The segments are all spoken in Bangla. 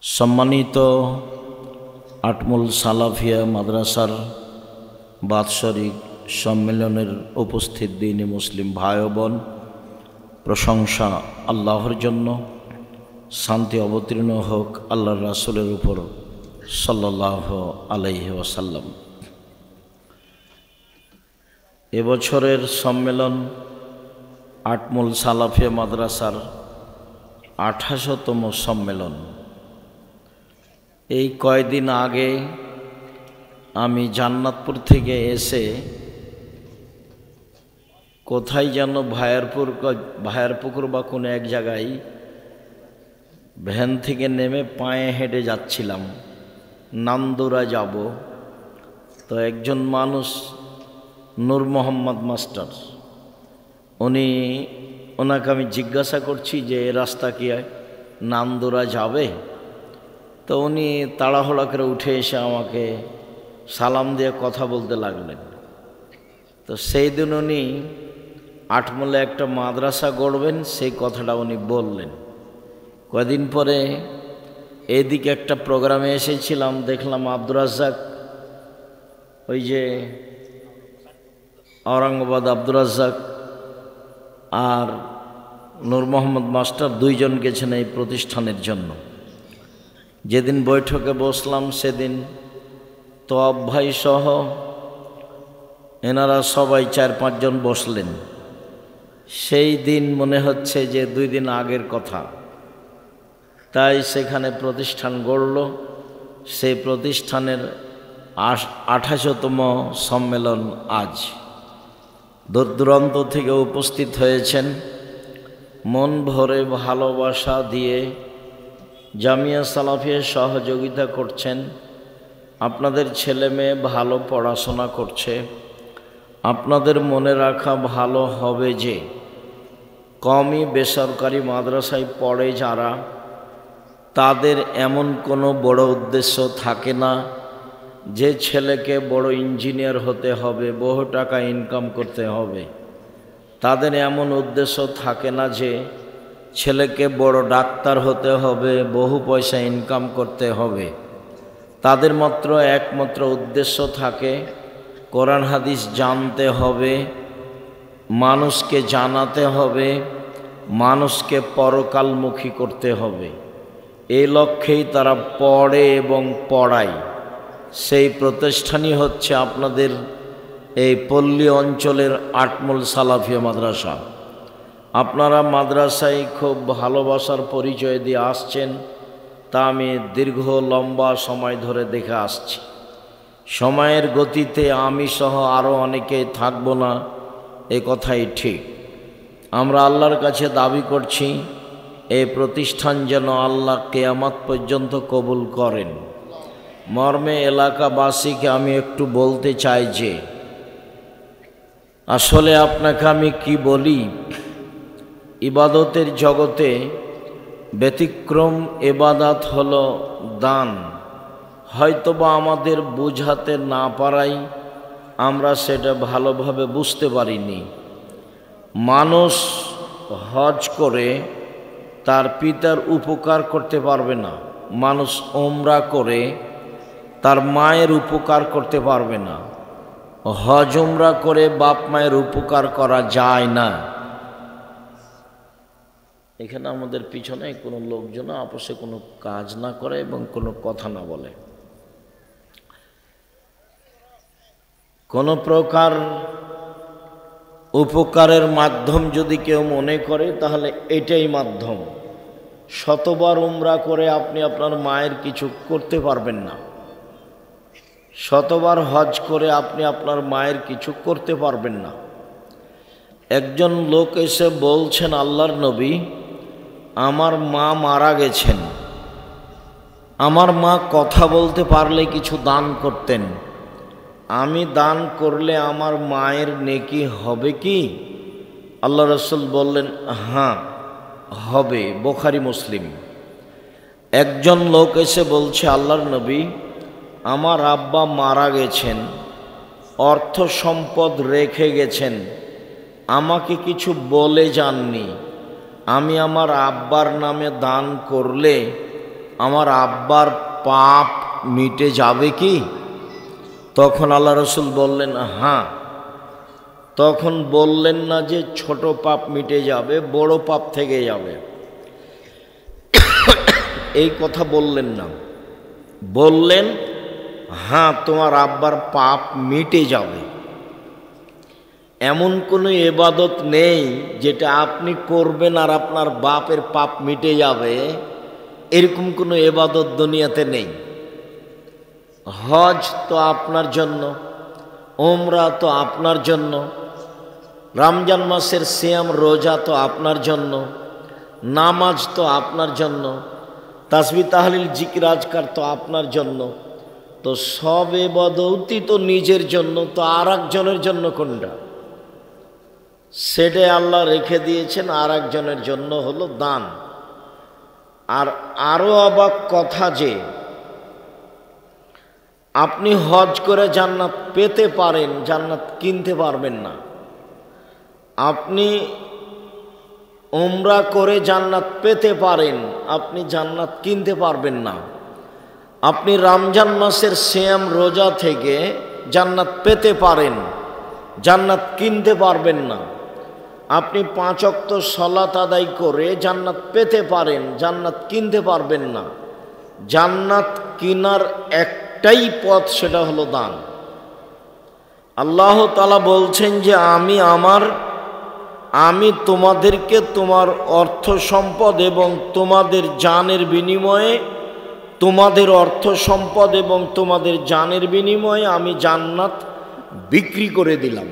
সম্মানিত আটমুল সালাফিয়া মাদ্রাসার বাৎসরিক সম্মেলনের উপস্থিত দ্বীনী মুসলিম ভাই ও বোন, প্রশংসা আল্লাহর জন্য, শান্তি অবতীর্ণ হোক আল্লাহর রাসূলের উপর সাল্লাল্লাহু আলাইহি ওয়াসাল্লাম। এবছরের সম্মেলন আটমুল সালাফিয়া মাদ্রাসার 28তম সম্মেলন। এই কয়দিন আগে আমি জান্নাতপুর থেকে এসে কোথায় যেন ভায়ারপুকুর বা কোনো এক জায়গায় ভ্যান থেকে নেমে পায়ে হেঁটে যাচ্ছিলাম, নান্দুরা যাব। তো একজন মানুষ, নূর মোহাম্মদ মাস্টার, ওনাকে আমি জিজ্ঞাসা করছি যে এ রাস্তা কি নান্দুরা যাবে? তো উনি তাড়াহুড়া করে উঠে এসে আমাকে সালাম দিয়ে কথা বলতে লাগলেন। তো সেই দিন উনি আটমূলে একটা মাদ্রাসা গড়বেন, সেই কথাটা উনি বললেন। কদিন পরে এইদিকে একটা প্রোগ্রামে এসেছিলাম, দেখলাম আব্দুর রাজ্জাক, ওই যে ঔরঙ্গাবাদ আব্দুর রাজ্জাক আর নূর মোহাম্মদ মাস্টার দুইজন গেছেন এই প্রতিষ্ঠানের জন্য। যেদিন বৈঠকে বসলাম সেদিন তোয়াব ভাই সহ এনারা সবাই 4-5 জন বসলেন। সেই দিন মনে হচ্ছে যে 2 দিন আগের কথা। তাই সেখানে প্রতিষ্ঠান গড়ল। সেই প্রতিষ্ঠানের 28তম সম্মেলন আজ। দূর দূরান্ত থেকে উপস্থিত হয়েছেন, মন ভরে ভালোবাসা দিয়ে জামিয়া সালাফিয়া সহযোগিতা করছেন। আপনাদের ছেলে মেয়ে ভালো পড়াশোনা করছে। আপনাদের মনে রাখা ভালো হবে যে কওমি বেসরকারি মাদ্রাসায় পড়ে যারা, তাদের এমন কোনো বড় উদ্দেশ্য থাকে না যে ছেলেকে বড় ইঞ্জিনিয়ার হতে হবে, বহু টাকা ইনকাম করতে হবে। তাদের এমন উদ্দেশ্য থাকে না যে ছেলেকে বড় ডাক্তার হতে হবে, বহু পয়সা ইনকাম করতে হবে। তাদের একমাত্র উদ্দেশ্য থাকে কোরআন হাদিস জানতে হবে, মানুষকে জানাতে হবে, মানুষকে পরকালমুখী করতে হবে। এই লক্ষ্যেই তারা পড়ে এবং পড়ায়। সেই প্রতিষ্ঠানই হচ্ছে আপনাদের এই পল্লী অঞ্চলের আটমুল সালাফিয়া মাদ্রাসা। আপনারা মাদ্রাসায় খুব ভালোবাসার পরিচয় দিয়ে আসছেন, তা আমি লম্বা সময় ধরে দেখে আসছি। সময়ের গতিতে আমি সহ আরও অনেকে থাকব না, এ কথাই ঠিক। আমরা আল্লাহর কাছে দাবি করছি এই প্রতিষ্ঠান যেন আল্লাহ কিয়ামত পর্যন্ত কবুল করেন। মর্মে এলাকাবাসীকে আমি একটু বলতে চাই যে আসলে আপনাকে আমি কি বলি, ইবাদতের জগতে ব্যতিক্রম ইবাদত হলো দান। হয়তোবা আমাদের বুঝাতে না পারাই আমরা সেটা ভালোভাবে বুঝতে পারিনি। মানুষ হজ করে তার পিতার উপকার করতে পারবে না, মানুষ ওমরা করে তার মায়ের উপকার করতে পারবে না। হজ ওমরা করে বাপ মায়ের উপকার করা যায় না। এখানে আমাদের পিছনে কোনো লোকজন আপসে কোনো কাজ না করে এবং কোনো কথা না বলে। কোনো প্রকার উপকারের মাধ্যম যদি কেউ মনে করে তাহলে এটাই মাধ্যম। শতবার উমরা করে আপনি আপনার মায়ের কিছু করতে পারবেন না। শতবার হজ করে আপনি আপনার মায়ের কিছু করতে পারবেন না। একজন লোক এসে বলছেন, আল্লাহর নবী, আমার মা মারা গেছেন, আমার মা কথা বলতে পারলে কিছু দান করতেন, আমি দান করলে আমার মায়ের নেকি হবে কি? আল্লাহ রাসূল বললেন, হ্যাঁ হবে। বুখারী মুসলিম। একজন লোক এসে বলছে, আল্লাহর নবী, আমার আব্বা মারা গেছেন, অর্থ সম্পদ রেখে গেছেন, আমাকে কিছু বলে যাননি, আমি আমার আব্বার নামে দান করলে আমার আব্বার পাপ মিটে যাবে কি? তখন আল্লাহ রসুল বললেন হ্যাঁ। তখন বললেন না যে ছোট পাপ মিটে যাবে, বড় পাপ থেকে যাবে, এই কথা বললেন না। বললেন হ্যাঁ, তোমার আব্বার পাপ মিটে যাবে। এমন কোনো ইবাদত নেই যেটা আপনি করবেন আর আপনার বাপের পাপ মিটে যাবে, এরকম কোনো ইবাদত দুনিয়াতে নেই। হজ তো আপনার জন্য, ওমরা তো আপনার জন্য, রমজান মাসের সিয়াম রোজা তো আপনার জন্য, নামাজ তো আপনার জন্য, তাসবিহ তাহলিল জিকির আজকার তো আপনার জন্য। তো সব ইবাদতই তো নিজের জন্য, তো আর একজনের জন্য কোনটা? সেটাই আল্লাহ রেখে দিয়েছেন আর একজনের জন্য, হলো দান। আর আরো অবাক কথা যে আপনি হজ করে জান্নাত পেতে পারেন, জান্নাত কিনতে পারবেন না। আপনি উমরা করে জান্নাত পেতে পারেন, আপনি জান্নাত কিনতে পারবেন না। আপনি রমজান মাসের সিয়াম রোজা থেকে জান্নাত পেতে পারেন, জান্নাত কিনতে পারবেন না। আপনি 5 ওয়াক্ত সালাত আদায় করে জান্নাত পেতে পারেন, জান্নাত কিনতে পারবেন না। জান্নাত কিনার একটাই পথ, সেটা হলো দান। আল্লাহ তাআলা বলছেন যে আমি তোমাদেরকে তোমার অর্থ সম্পদ এবং তোমাদের জানের বিনিময়ে, তোমাদের অর্থ সম্পদ এবং তোমাদের জানের বিনিময়ে আমি জান্নাত বিক্রি করে দিলাম।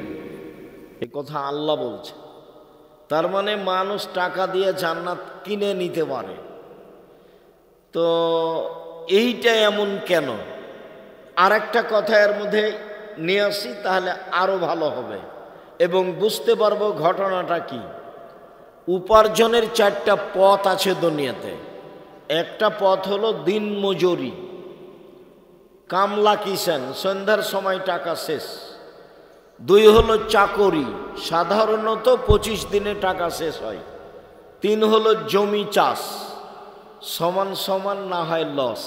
এ কথা আল্লাহ বলছে। তার মানে মানুষ টাকা দিয়ে জান্নাত কিনে নিতে পারে। তো এইটা এমন কেন? আর একটা কথা এর মধ্যে নিয়ে আসি, তাহলে আরো ভালো হবে এবং বুঝতে পারবো ঘটনাটা কি। উপার্জনের 4টা পথ আছে দুনিয়াতে। একটা পথ হলো দিন মজুরি, কামলা কিষান, সন্ধ্যার সময় টাকা শেষ। 2 হলো চাকরি, সাধারণত 25 দিনে টাকা শেষ হয়। 3 হলো জমি চাষ, সমান সমান না হয় লস।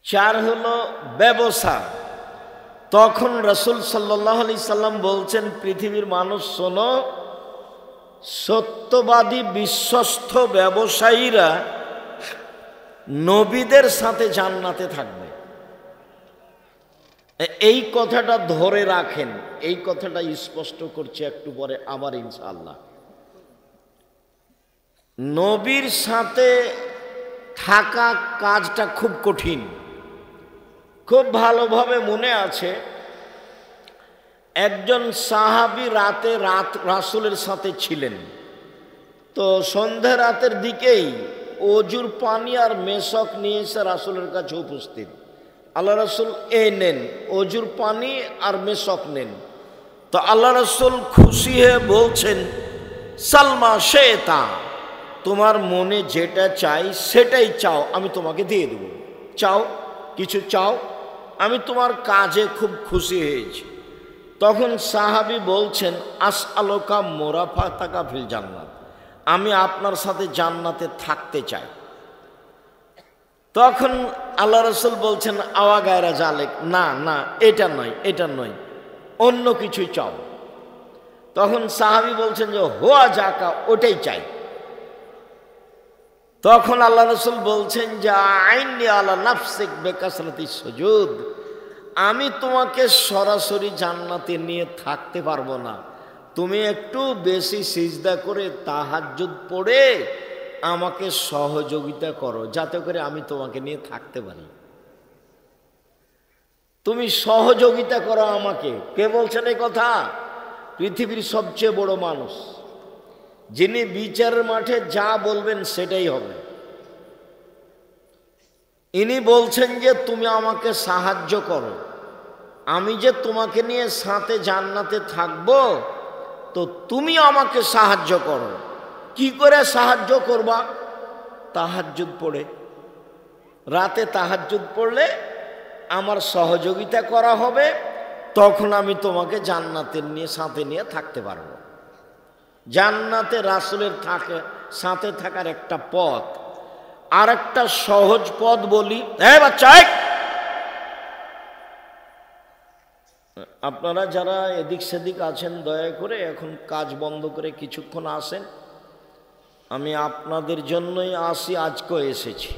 4 হলো ব্যবসা। তখন রাসূল সাল্লাল্লাহু আলাইহি সাল্লাম বলছেন, পৃথিবীর মানুষ শোনো, সত্যবাদী বিশ্বস্ত ব্যবসায়ীরা নবীদের সাথে জান্নাতে থাকবে। এই কথাটা ধরে রাখেন, এই কথাটা স্পষ্ট করছে একটু পরে আবার ইনশাআল্লাহ। নবীর সাথে থাকা কাজটা খুব কঠিন। খুব ভালোভাবে মনে আছে, একজন সাহাবী রাসূলের সাথে ছিলেন। তো সন্ধ্যা রাতের দিকেই অজুর পানি আর মেশক নিয়ে এসে রাসূলের কাছে উপস্থিত। আল্লাহ রাসূল নেন, অজুর পানি আর মেশক নেন। তো আল্লাহ রাসূল খুশি হয়ে বলছেন, সালমা শেতা, তোমার মনে যেটা চাই সেটাই চাও, আমি তোমাকে দিয়ে দেব। চাও, কিছু চাও, আমি তোমার কাজে খুব খুশি হয়েছি। তখন সাহাবী বলছেন, আসআলুকা মুরাফাতাকা ফিল জান্নাত, আমি আপনার সাথে জান্নাতে থাকতে চাই। তখন আল্লাহ রাসূল বলছেন, আওয়া গায়রা জালেক, না না, এটা নয়, এটা নয়, অন্য কিছু চাও। তখন সাহাবী বলছেন যে হোয়া জাকা, ওটাই চাই। তখন আল্লাহ রাসূল বলছেন যে আইনি আলা নাফসিক বিকাসরাতিস সুজুদ, আমি তোমাকে সরাসরি জান্নাতে নিয়ে থাকতে পারবো না, তুমি একটু বেশি সিজদা করে তাহাজ্জুদ পড়ে আমাকে সহযোগিতা করো, যাতে করে আমি তোমাকে নিয়ে থাকতে পারি। তুমি সহযোগিতা করো আমাকে। কে বলছেন এই কথা? পৃথিবীর সবচেয়ে বড় মানুষ, যিনি বিচারের মাঠে যা বলবেন সেটাই হবে। ইনি বলছেন যে তুমি আমাকে সাহায্য করো, আমি যে তোমাকে নিয়ে সাথে জান্নাতে থাকবো, তো তুমি আমাকে সাহায্য করো। কি করে সাহায্য করবা? তাহাজ্জুদ পড়ে। রাতে তাহাজ্জুদ পড়লে আমার সহযোগিতা করা হবে, তখন আমি তোমাকে জান্নাতের সাথে নিয়ে থাকতে পারবো। জান্নাতে রাসূলের সাথে থাকার একটা পথ। আর একটা সহজ পথ বলি, বাচ্চা আপনারা যারা এদিক সেদিক আছেন দয়া করে এখন কাজ বন্ধ করে কিছুক্ষণ আসেন। আমি আপনাদের জন্যই আসি, আজকেও এসেছি।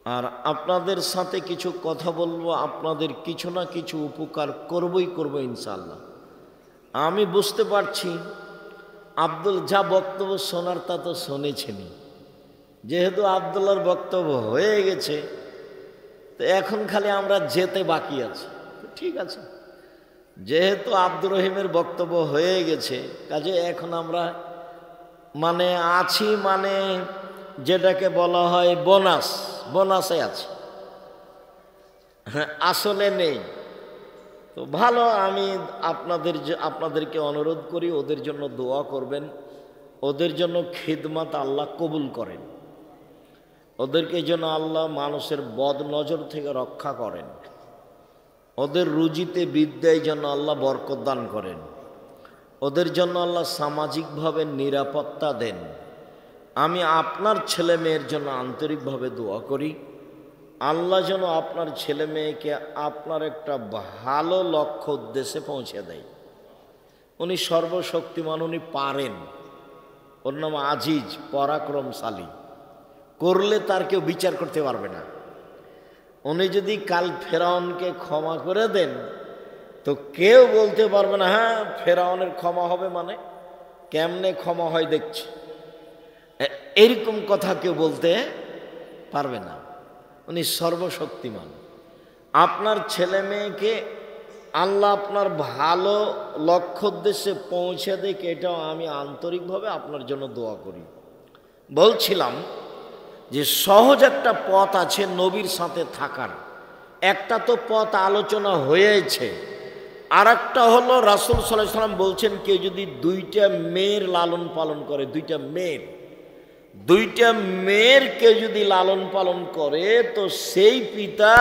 আর আপনাদের সাথে কিছু কথা বলবো, আপনাদের কিছু না কিছু উপকার করবই করবো ইনশাআল্লাহ। আমি বুঝতে পারছি আব্দুল যা বক্তব্য শোনার তা তো শুনেছেনই। যেহেতু আব্দুল্লাহর বক্তব্য হয়ে গেছে, তো এখন খালি আমরা যেতে বাকি আছে। ঠিক আছে, যেহেতু আব্দুর রহিমের বক্তব্য হয়ে গেছে, কাজে এখন আমরা আছি, যেটাকে বলা হয় বোনাসে আছে, আসলে নেই। তো ভালো, আমি আপনাদেরকে অনুরোধ করি ওদের জন্য দোয়া করবেন, ওদের জন্য খিদমত আল্লাহ কবুল করেন, ওদেরকে যেন আল্লাহ মানুষের বদ নজর থেকে রক্ষা করেন, ওদের রুজিতে বিদ্যায় যেন আল্লাহ বরকত দান করেন, ওদের জন্য আল্লাহ সামাজিকভাবে নিরাপত্তা দেন। আমি আপনার ছেলে মেয়ের জন্য আন্তরিকভাবে দোয়া করি, আল্লাহ যেন আপনার ছেলে মেয়েকে আপনার একটা ভালো লক্ষ্য উদ্দেশ্যে পৌঁছে দেয়। উনি সর্বশক্তিমান, উনি পারেন। ওর নাম আজিজ, পরাক্রমশালী, করলে তার কেউ বিচার করতে পারবে না। উনি যদি কাল ফেরাউনকে ক্ষমা করে দেন তো কেউ বলতে পারবে না হ্যাঁ ফেরাউনের ক্ষমা হবে, কেমনে ক্ষমা হয় দেখছি, এরকম কথা কেউ বলতে পারবে না। উনি সর্বশক্তিমান। আপনার ছেলে মেয়েকে আল্লাহ আপনার ভালো লক্ষ্য উদ্দেশ্যে পৌঁছে দেয়, এটাও আমি আন্তরিকভাবে আপনার জন্য দোয়া করি। বলছিলাম যে সহজ একটা পথ আছে নবীর সাথে থাকার। একটা তো পথ আলোচনা হয়েছে, আর একটা হলো রাসূল সাল্লাল্লাহু আলাইহি ওয়াসাল্লাম বলছেন কেউ যদি দুইটা মেয়ের লালন পালন করে, দুইটা মেয়ের কেউ যদি লালন পালন করে, তো সেই পিতা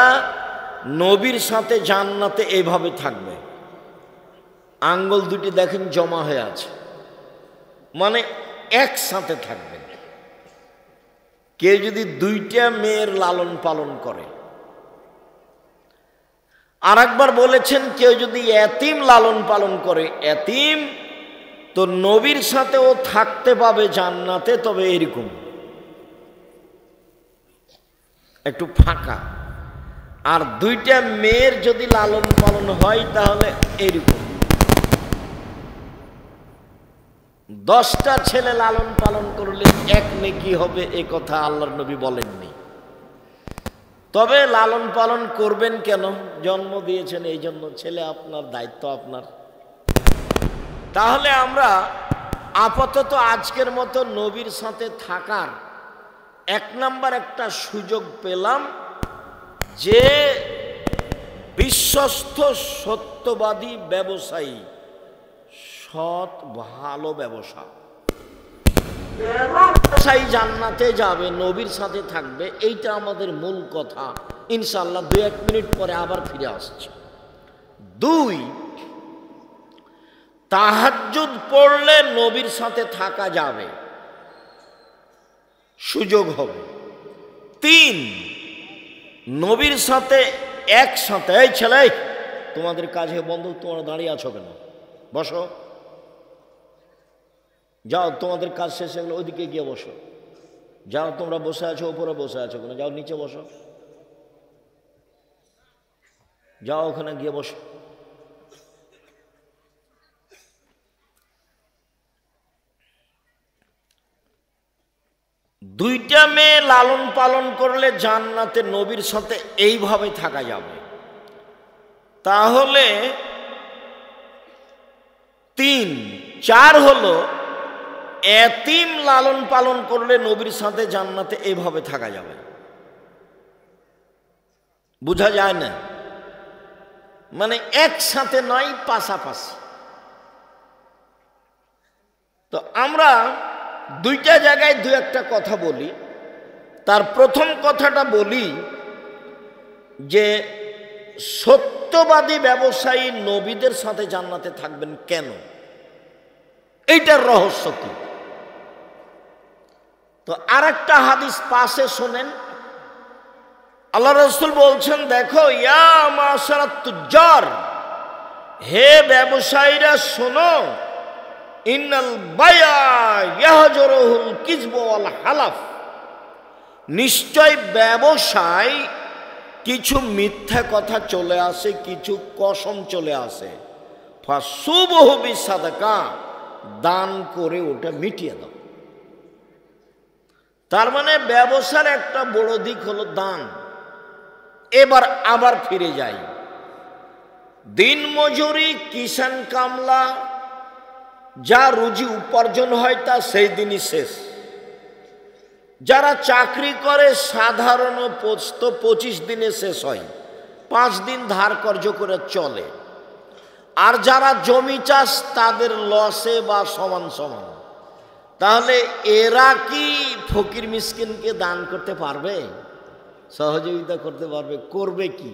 নবীর সাথে জান্নাতে এইভাবে থাকবে। আঙ্গুল দুটি দেখেন জমা হয়ে আছে, একসাথে থাকবে। কেউ যদি দুইটা মেয়ের লালন পালন করে। আর একবার বলেছেন কেউ যদি এতিম লালন পালন করে, এতিম, তো নবীর সাথে ও থাকতে পাবে জান্নাতে, তবে এরকম একটু ফাঁকা। আর দুইটা মেয়ের যদি লালন পালন হয় তাহলে এরকম। 10টা ছেলে লালন পালন করলে এক নেকি হবে, এ কথা আল্লাহর নবী বলেননি। তবে লালন পালন করবেন কেন? জন্ম দিয়েছেন এই জন্য, ছেলে আপনার, দায়িত্ব আপনার। তাহলে আমরা আপাতত আজকের মতো নবীর সাথে থাকার 1 নাম্বার একটা সুযোগ পেলাম, যে বিশ্বস্ত সত্যবাদী ব্যবসায়ী, সৎ ভালো ব্যবসায়ী জান্নাতে যাবে, নবীর সাথে থাকবে। এইটা আমাদের মূল কথা। ইনশাআল্লাহ 2-1 মিনিট পরে আবার ফিরে আসছি। 2, তাহাজ্জুদ পড়লে নবীর সাথে থাকা যাবে, সুযোগ হবে। 3, নবীর সাথে একসাথে, এই ছেলে তোমাদের কাজে বন্ধ, তোমরা দাঁড়িয়ে আছো কেন? বসো, যাও, তোমাদের কাজ শেষ হয়ে গেলে ওইদিকে গিয়ে বসো। যাও, তোমরা বসে আছো উপরে বসে আছো কেন? যাও নিচে বসো, যাও ওখানে গিয়ে বসো। দুইটা মেয়ে লালন পালন করলে জান্নাতে নবীর সাথে এইভাবে থাকা যাবে। তাহলে 3, 4 হলো এতিম লালন পালন করলে নবীর সাথে জান্নাতে এইভাবে থাকা যাবে। বোঝা যায় না? একসাথে নয়, পাশাপাশি। তো আমরা দুইটা জায়গায় 2-1টা কথা বলি। তার প্রথম কথাটা বলি যে সত্যবাদী ব্যবসায়ী নবীদের সাথে জান্নাতে থাকবেন কেন, এইটার রহস্য কি? তো আরেকটা হাদিস পাশে শোনেন, আল্লাহ রাসূল বলছেন, দেখো ইয়া মাশারাত তুজ্জার, হে ব্যবসায়ীরা শোনো, ইন্নাল বায়া ইয়াহজুরুল কিযব ওয়াল হালাফ, নিশ্চয় ব্যবসায় কিছু মিথ্যা কথা চলে আসে, কিছু কসম চলে আসে। ফাসুবহু বিসাদাকা, দান করে ওটা মিটিয়ে দাও। তার মানে ব্যবসার একটা বড় দিক হলো দান। এবার আবার ফিরে যাই, দিন মজুরি, কিষান কামলা, যা রুজি উপার্জন হয় তা সেই দিনই শেষ। যারা চাকরি করে সাধারণ পোস্ত 25 দিনে শেষ হয়, 5 দিন ধার কর্য করে চলে। আর যারা জমি চাষ তাদের লসে বা সমান সমান। তাহলে এরা কি ফকির মিসকিনকে দান করতে পারবে, সহযোগিতা করতে পারবে? করবে কি?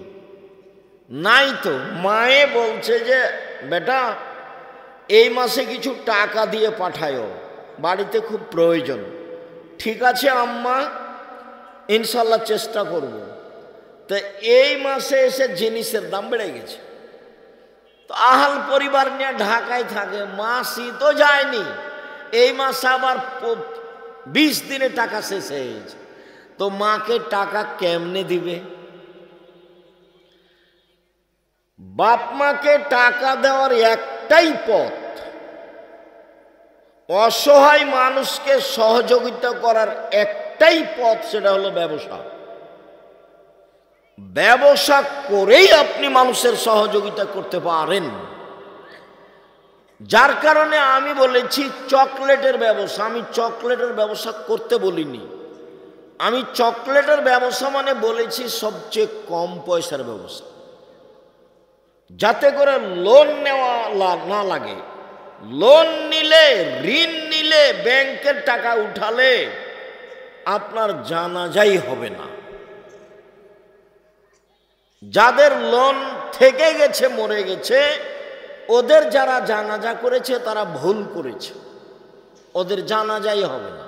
নাই তো। মায়ে বলছে যে বেটা এই মাসে কিছু টাকা দিয়ে পাঠায়ো, বাড়িতে খুব প্রয়োজন। ঠিক আছে আম্মা, ইনশাল্লাহ চেষ্টা করব। তো এই মাসে এসে জিনিসের দাম বেড়ে গেছে, তো আহাল পরিবার নিয়ে ঢাকায় থাকে, মাসই তো যায়নি, এই মাসে আবার 20 দিনে টাকা শেষ হয়ে গেছে। তো মাকে টাকা কেমনে দিবে? বাপ মাকে টাকা দেওয়ার একটাই পথ, অসহায় মানুষকে সহযোগিতা করার একটাই পথ, সেটা হলো ব্যবসা। ব্যবসা করেই আপনি মানুষের সহযোগিতা করতে পারেন। যার কারণে আমি বলেছি চকলেটের ব্যবসা। আমি চকলেটের ব্যবসা করতে বলিনি, আমি চকলেটের ব্যবসা মানে বলেছি সবচেয়ে কম পয়সার ব্যবসা, যাতে করে লোন নেওয়া না লাগে। লোন নিলে, ঋণ নিলে, ব্যাংকের টাকা উঠালে আপনার জানাজাই হবে না। যাদের লোন থেকে গেছে, মরে গেছে, ওদের যারা জানাজা করেছে তারা ভুল করেছে, ওদের জানাজাই হবে না।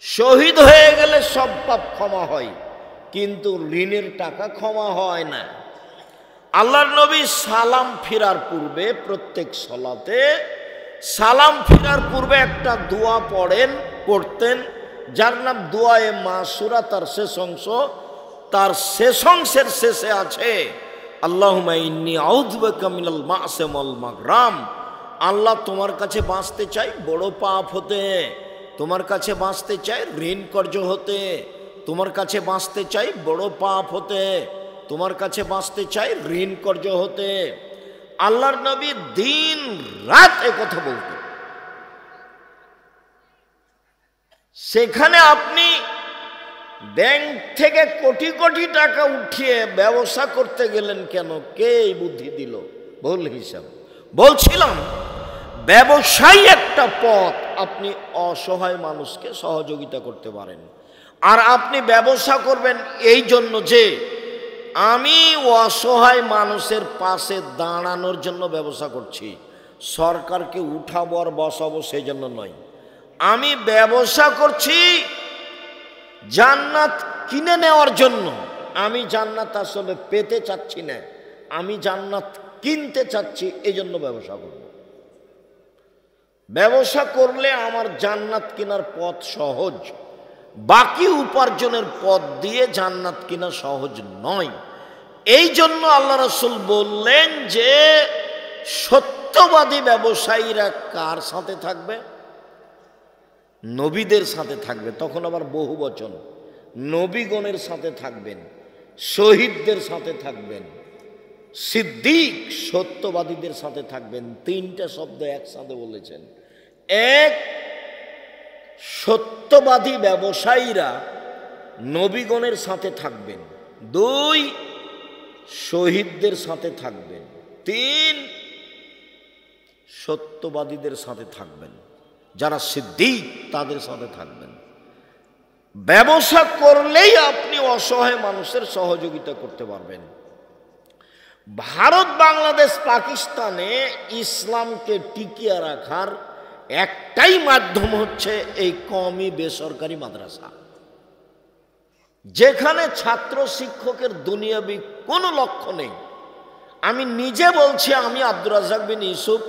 শহীদ হয়ে গেলে সব পাপ ক্ষমা হয়, কিন্তু ঋণের টাকা ক্ষমা হয় না। আল্লাহর নবী সালাম ফিরার পূর্বে, প্রত্যেক সালাতে সালাম ফিরার পূর্বে একটা দোয়া পড়তেন, যার নাম দোয়ায়ে মাসুরা। তার শেষ অংশ, তার শেষ অংশের শেষে আছে আল্লাহুম্মা ইন্নী আউযু বিকা মিনাল মা'সিম ওয়াল মাগরাম। আল্লাহ তোমার কাছে বাঁচতে চাই বড় পাপ হতে, তোমার কাছে বাঁচতে চাই ঋণ কর্য হতে, তোমার কাছে বাঁচতে চাই বড় পাপ হতে, তোমার কাছে বাঁচতে চাই ঋণ কর্য হতে। আল্লাহর নবী দিন রাত কথা বলতেন। সেখানে আপনি ব্যাংক থেকে কোটি কোটি টাকা উঠিয়ে ব্যবসা করতে গেলেন কেন? কে এই বুদ্ধি দিল? ভুল হিসাব। বলছিলাম ব্যবসায় একটা পথ, আপনি অসহায় মানুষকে সহযোগিতা করতে পারেন। আর আপনি ব্যবসা করবেন এই জন্য যে আমি অসহায় মানুষের পাশে দাঁড়ানোর জন্য ব্যবসা করছি, সরকারকে উঠাবো আর বসাবো সেই জন্য নয়। আমি ব্যবসা করছি জান্নাত কিনে নেওয়ার জন্য। আমি জান্নাত আসলে পেতে চাচ্ছি না, আমি জান্নাত কিনতে চাচ্ছি, এই জন্য ব্যবসা করব। ব্যবসা করলে আমার জান্নাত কেনার পথ সহজ, বাকি উপার্জনের পথ দিয়ে জান্নাত কিনা সহজ নয়। এই জন্য আল্লাহ রাসূল বললেন যে সত্যবাদী ব্যবসায়ীরা কার সাথে থাকবে? নবীদের সাথে থাকবে। তখন আবার বহু বচন, নবীগণের সাথে থাকবেন, শহীদদের সাথে থাকবেন, সিদ্দিক সত্যবাদীদের সাথে থাকবেন। 3টা শব্দ একসাথে বলেছেন। এক, সত্যবাদী ব্যবসায়ীরা নবীগণের সাথে থাকবেন। 2, শহীদদের সাথে থাকবেন। 3, সত্যবাদীদের সাথে থাকবেন, যারা সিদ্দিক তাদের সাথে থাকবেন। ব্যবসা করলেই আপনি অসহায় মানুষের সহযোগিতা করতে পারবেন। ভারত, বাংলাদেশ, পাকিস্তানে ইসলামকে টিকিয়ে রাখার একটাই মাধ্যম হচ্ছে এই কওমি বেসরকারি মাদ্রাসা, যেখানে ছাত্র শিক্ষকের দুনিয়াবি কোনো লক্ষ্য নেই। আমি নিজে বলছি, আমি আব্দুর রাজ্জাক বিন ইউসুফ,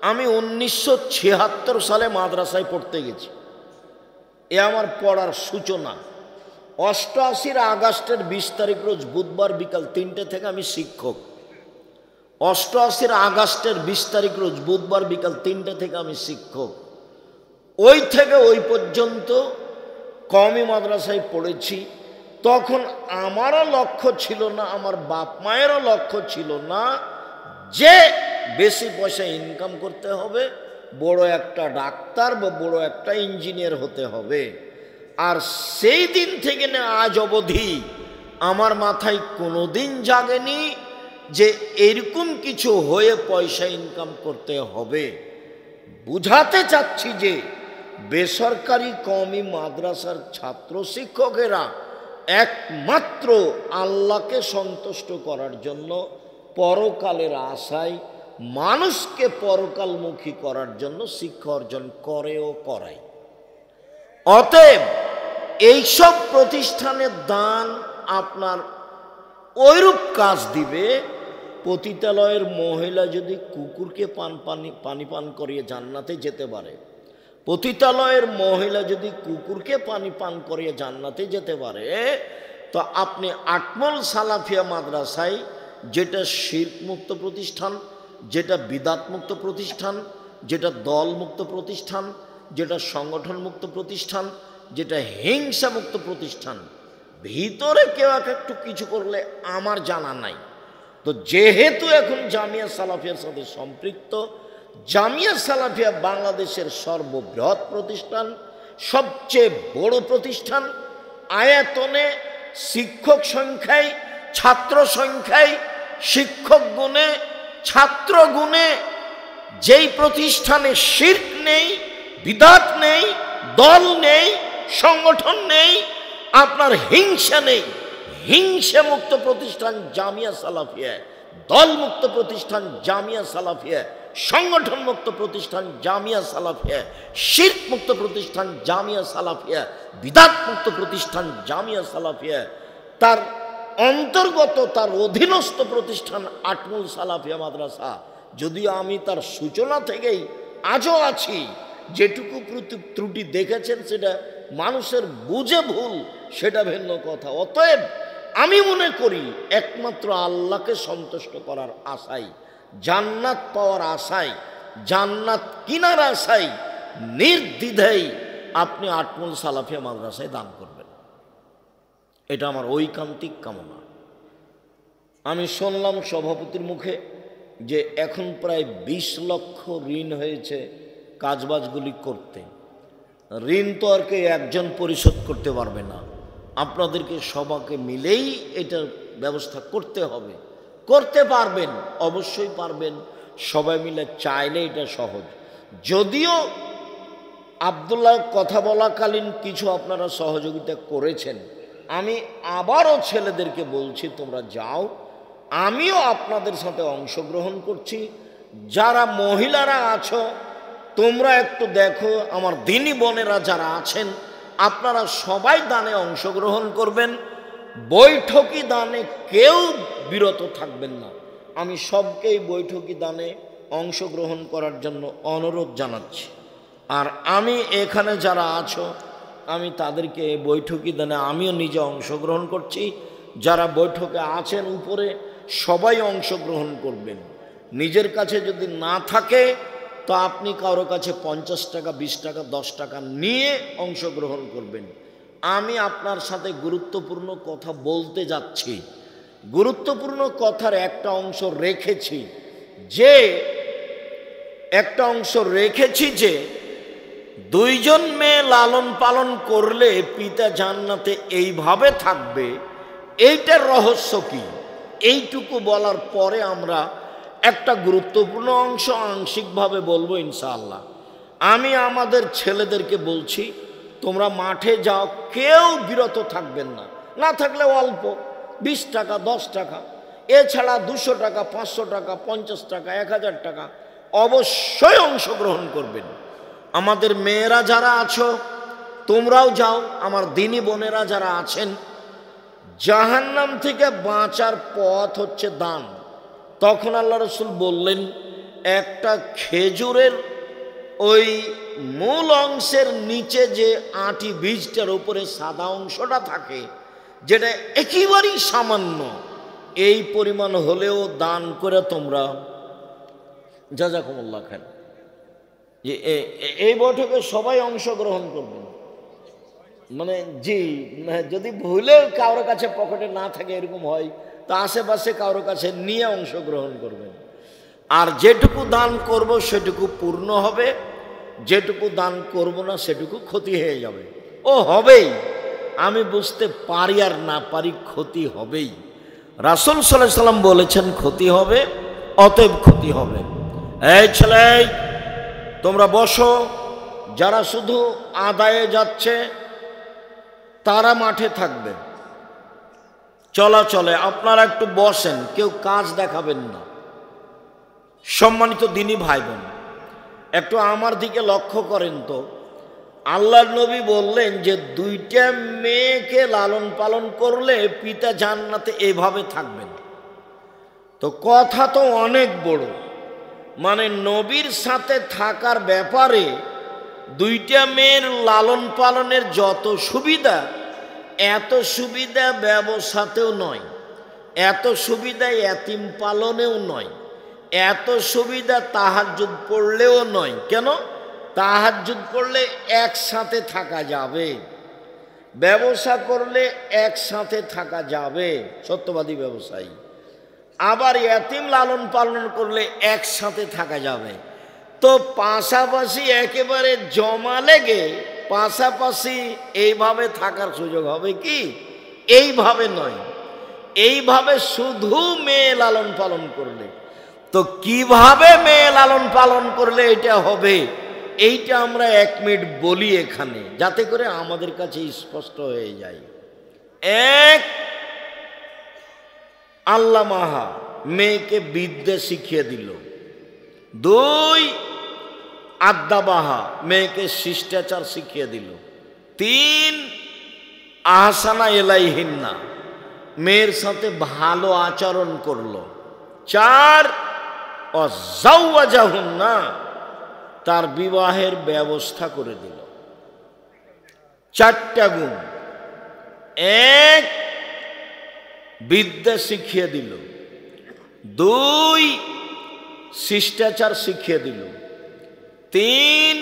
আমি 1976 সালে মাদ্রাসায় পড়তে গেছি। এ আমার পড়ার সূচনা। 88 আগস্টের 20 তারিখ রোজ বুধবার বিকাল 3টে থেকে আমি শিক্ষক। 88 আগস্টের 20 তারিখ রোজ বুধবার বিকাল 3টে থেকে আমি শিক্ষক। ওই থেকে ওই পর্যন্ত কওমি মাদ্রাসায় পড়েছি। তখন আমারও লক্ষ্য ছিল না, আমার বাপ মায়েরও লক্ষ্য ছিল না যে বেশি পয়সা ইনকাম করতে হবে, বড় একটা ডাক্তার বা বড় একটা ইঞ্জিনিয়ার হতে হবে। আর সেই দিন থেকে না আজ অবধি আমার মাথায় কোনোদিন জাগেনি যে এরকম কিছু হয়ে পয়সা ইনকাম করতে হবে। বুঝাতে চাচ্ছি যে বেসরকারি কওমি মাদ্রাসার ছাত্র শিক্ষকেরা একমাত্র আল্লাহকে সন্তুষ্ট করার জন্য, পরকালের আশায় মানুষকে পরকালমুখী করার জন্য শিক্ষা অর্জন করে ও করায়। অতএব এইসব প্রতিষ্ঠানের দান আপনার ওইরূপ কাজ দিবে। পতিতালয়ের মহিলা যদি কুকুরকে পানি পান করিয়ে জান্নাতে যেতে পারে, পতিতালয়ের মহিলা যদি কুকুরকে পানি পান করিয়ে জান্নাতে যেতে পারে, তো আপনি আটমল সালাফিয়া মাদ্রাসায়, যেটা শিরক মুক্ত প্রতিষ্ঠান, যেটা বিদাত মুক্ত প্রতিষ্ঠান, যেটা দল মুক্ত প্রতিষ্ঠান, যেটা সংগঠন মুক্ত প্রতিষ্ঠান, যেটা হিংসা মুক্ত প্রতিষ্ঠান, ভিতরে কেউ একটু কিছু করলে আমার জানা নাই। তো যেহেতু এখন জামিয়া সালাফিয়ার সাথে সম্পৃক্ত, জামিয়া সালাফিয়া বাংলাদেশের সর্ববৃহৎ প্রতিষ্ঠান, সবচেয়ে বড় প্রতিষ্ঠান, আয়তনে, শিক্ষক সংখ্যায়, ছাত্র সংখ্যায়, শিক্ষক গুণে, ছাত্র গুণে, যেই প্রতিষ্ঠানে শিরক নেই, বিদাত নেই, দল নেই, সংগঠন নেই, আপনার হিংসা নেই, হিংসা মুক্ত প্রতিষ্ঠান জামিয়া সালাফিয়া, দল মুক্ত প্রতিষ্ঠান জামিয়া সালাফিয়া, সংগঠন মুক্ত প্রতিষ্ঠান জামিয়া সালাফিয়া, শিরক মুক্ত প্রতিষ্ঠান জামিয়া সালাফিয়া, বিদাত মুক্ত প্রতিষ্ঠান জামিয়া সালাফিয়া, তার অন্তর্গত তার অধীনস্থ প্রতিষ্ঠান আটমুল সালাফিয়া মাদ্রাসা। যদিও আমি তার সূচনা থেকেই আজও আছি, যেটুকু ত্রুটি দেখেছেন সেটা মানুষের বুঝে ভুল, সেটা ভিন্ন কথা। অতএব আমি মনে করি একমাত্র আল্লাহকে সন্তুষ্ট করার আশায়, জান্নাত পাওয়ার আশায়, জান্নাত কিনার আশায় নির্দ্বিধায় আপনি আটমুল সালাফিয়া মাদ্রাসায় দান করবেন, এটা আমার ঐকান্তিক কামনা। আমি শুনলাম সভাপতির মুখে যে এখন প্রায় 20 লক্ষ ঋণ হয়েছে কাজবাজগুলি করতে। ঋণ তো আর কে একজন পরিশোধ করতে পারবে না, আপনাদেরকে সবাইকে মিলেই এটার ব্যবস্থা করতে হবে। করতে পারবেন, অবশ্যই পারবেন, সবাই মিলে চাইলে এটা সহজ। যদিও আব্দুল্লাহ কথা বলাকালীন কিছু আপনারা সহযোগিতা করেছেন, আমি আবারও ছেলেদেরকে বলছি তোমরা যাও, আমিও আপনাদের সাথে অংশগ্রহণ করছি। যারা মহিলারা আছো তোমরা একটু দেখো, আমার দিনী বোনেরা যারা আছেন আপনারা সবাই দানে অংশগ্রহণ করবেন। বৈঠকি দানে কেউ বিরত থাকবেন না। আমি সবকেই বৈঠকি দানে অংশগ্রহণ করার জন্য অনুরোধ জানাচ্ছি। আর আমি এখানে যারা আছো আমি তাদেরকে বৈঠকি দানে আমিও নিজে অংশগ্রহণ করছি। যারা বৈঠকে আছেন উপরে সবাই অংশগ্রহণ করবেন। নিজের কাছে যদি না থাকে তো আপনি কারো কাছে 50 টাকা, 20 টাকা, 10 টাকা নিয়ে অংশগ্রহণ করবেন। আমি আপনার সাথে গুরুত্বপূর্ণ কথা বলতে যাচ্ছি। গুরুত্বপূর্ণ কথার একটা অংশ রেখেছি যে 2 জন মেয়ে লালন পালন করলে পিতা জান্নাতে এইভাবে থাকবে, এইটার রহস্য কি? এইটুকু বলার পরে আমরা একটা গুরুত্বপূর্ণ অংশ আংশিকভাবে বলবো ইনশাআল্লাহ। আমি আমাদের ছেলেদেরকে বলছি তোমরা মাঠে যাও, কেউ বিরত থাকবেন না, না থাকলে অল্প 20 টাকা, 10 টাকা, এছাড়া 200 টাকা, 500 টাকা, 50 টাকা, 1000 টাকা অবশ্যই অংশগ্রহণ করবেন। আমাদের মেয়েরা যারা আছো তোমরাও যাও, আমার দিনী বোনেরা যারা আছেন, জাহান্নাম থেকে বাঁচার পথ হচ্ছে দান। তখন আল্লাহ রসুল বললেন, একটা খেজুরের ওই মূল অংশের নিচে যে আটি বীজটার উপরে সাদা অংশটা থাকে, যেটা একেবারেই সামান্য, এই পরিমাণ হলেও দান করে তোমরা জাযাকুমুল্লাহ খান। যে এই বৈঠকে সবাই অংশগ্রহণ করবেন, মানে জি, যদি ভুলেও কারোর কাছে পকেটে না থাকে এরকম হয়, তা আশেপাশে কারোর কাছে নিয়ে অংশগ্রহণ করবেন। আর যেটুকু দান করব সেটুকু পূর্ণ হবে, যেটুকু দান করব না সেটুকু ক্ষতি হয়ে যাবে। ও হবেই, আমি বুঝতে পারি আর না পারি, ক্ষতি হবেই। রাসূল সাল্লাল্লাহু আলাইহি সাল্লাম বলেছেন ক্ষতি হবে, অতএব ক্ষতি হবে। এই ছেলে, তোমরা বসো, যারা শুধু আদায়ে যাচ্ছে তারা মাঠে থাকবে, চলাচলে আপনারা একটু বসেন, কেউ কাজ দেখাবেন না। সম্মানিত দিনী ভাই বোন, একটু আমার দিকে লক্ষ্য করেন তো। আল্লাহর নবী বললেন যে দুইটা মেয়েকে লালন পালন করলে পিতা জান্নাতে এভাবে থাকবেন। তো কথা তো অনেক বড়, মানে নবীর সাথে থাকার ব্যাপারে দুইটা মেয়ের লালন পালনের যত সুবিধা, এত সুবিধা ব্যবসাতেও নয়, এত সুবিধা এতিম পালনেও নয়, এত সুবিধা তাহাজ্জুদ পড়লেও নয়। কেন? তাহাজ্জুদ পড়লে একসাথে থাকা যাবে, ব্যবসা করলে একসাথে থাকা যাবে, সত্যবাদী ব্যবসায়ী। আবার এতিম লালন পালন করলে একসাথে থাকা যাবে। তো পাশাপাশি একেবারে জমা লেগে পাশাপাশি এইভাবে থাকার সুযোগ হবে কি? এইভাবে নয়, এইভাবে শুধু মেয়ে লালন পালন করলে। তো কিভাবে মেয়ে লালন পালন করলে এটা হবে, এইটা আমরা 1 মিনিট বলি এখানে, যাতে করে আমাদের কাছে স্পষ্ট হয়ে যায়। 1, আল্লামাহা মেয়েকে বিদ্যা শিখিয়ে দিল। 2, আদ্দাবাহা মেয়েকে শিষ্টাচার শিখিয়ে দিল। 3, আহসানা এলাইহিন্না মেয়ের সাথে ভালো আচরণ করলো। 4, অজাওয়াজাহুন্না তার বিবাহের ব্যবস্থা করে দিল। 4টা গুণ। 1, বিদ্যা শিখিয়ে দিল। 2, শিষ্টাচার শিখিয়ে দিল। 3,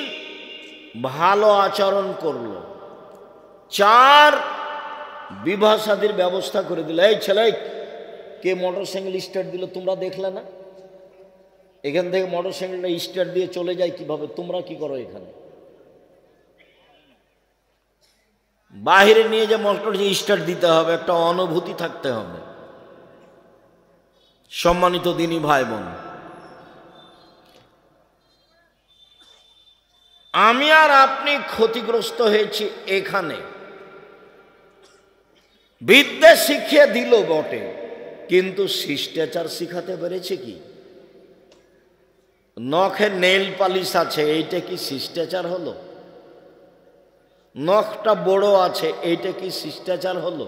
ভালো আচরণ করলো। 4, বিবাহ শাদীর ব্যবস্থা করে দিল। এই ছেলে, কে মোটরসাইকেল স্টার্ট দিল তোমরা দেখলে না? এখান থেকে মোটরসাইকেলটা স্টার্ট দিয়ে চলে যায় কিভাবে? তোমরা কি করো এখানে? বাহিরে নিয়ে যে মোটর স্টার্ট দিতে হবে, একটা অনুভূতি থাকতে হবে। সম্মানিত দিনী ভাই বোন, আমি আর আপনি ক্ষতিগ্রস্ত হয়েছি এখানে। বিদ্যা শিখিয়ে দিল বটে, কিন্তু শিষ্টাচার শিখাতে পেরেছে কি? নখে নেল পালিশ আছে, এইটা কি শিষ্টাচার হলো? নখটা বড় আছে, এইটা কি শিষ্টাচার হলো?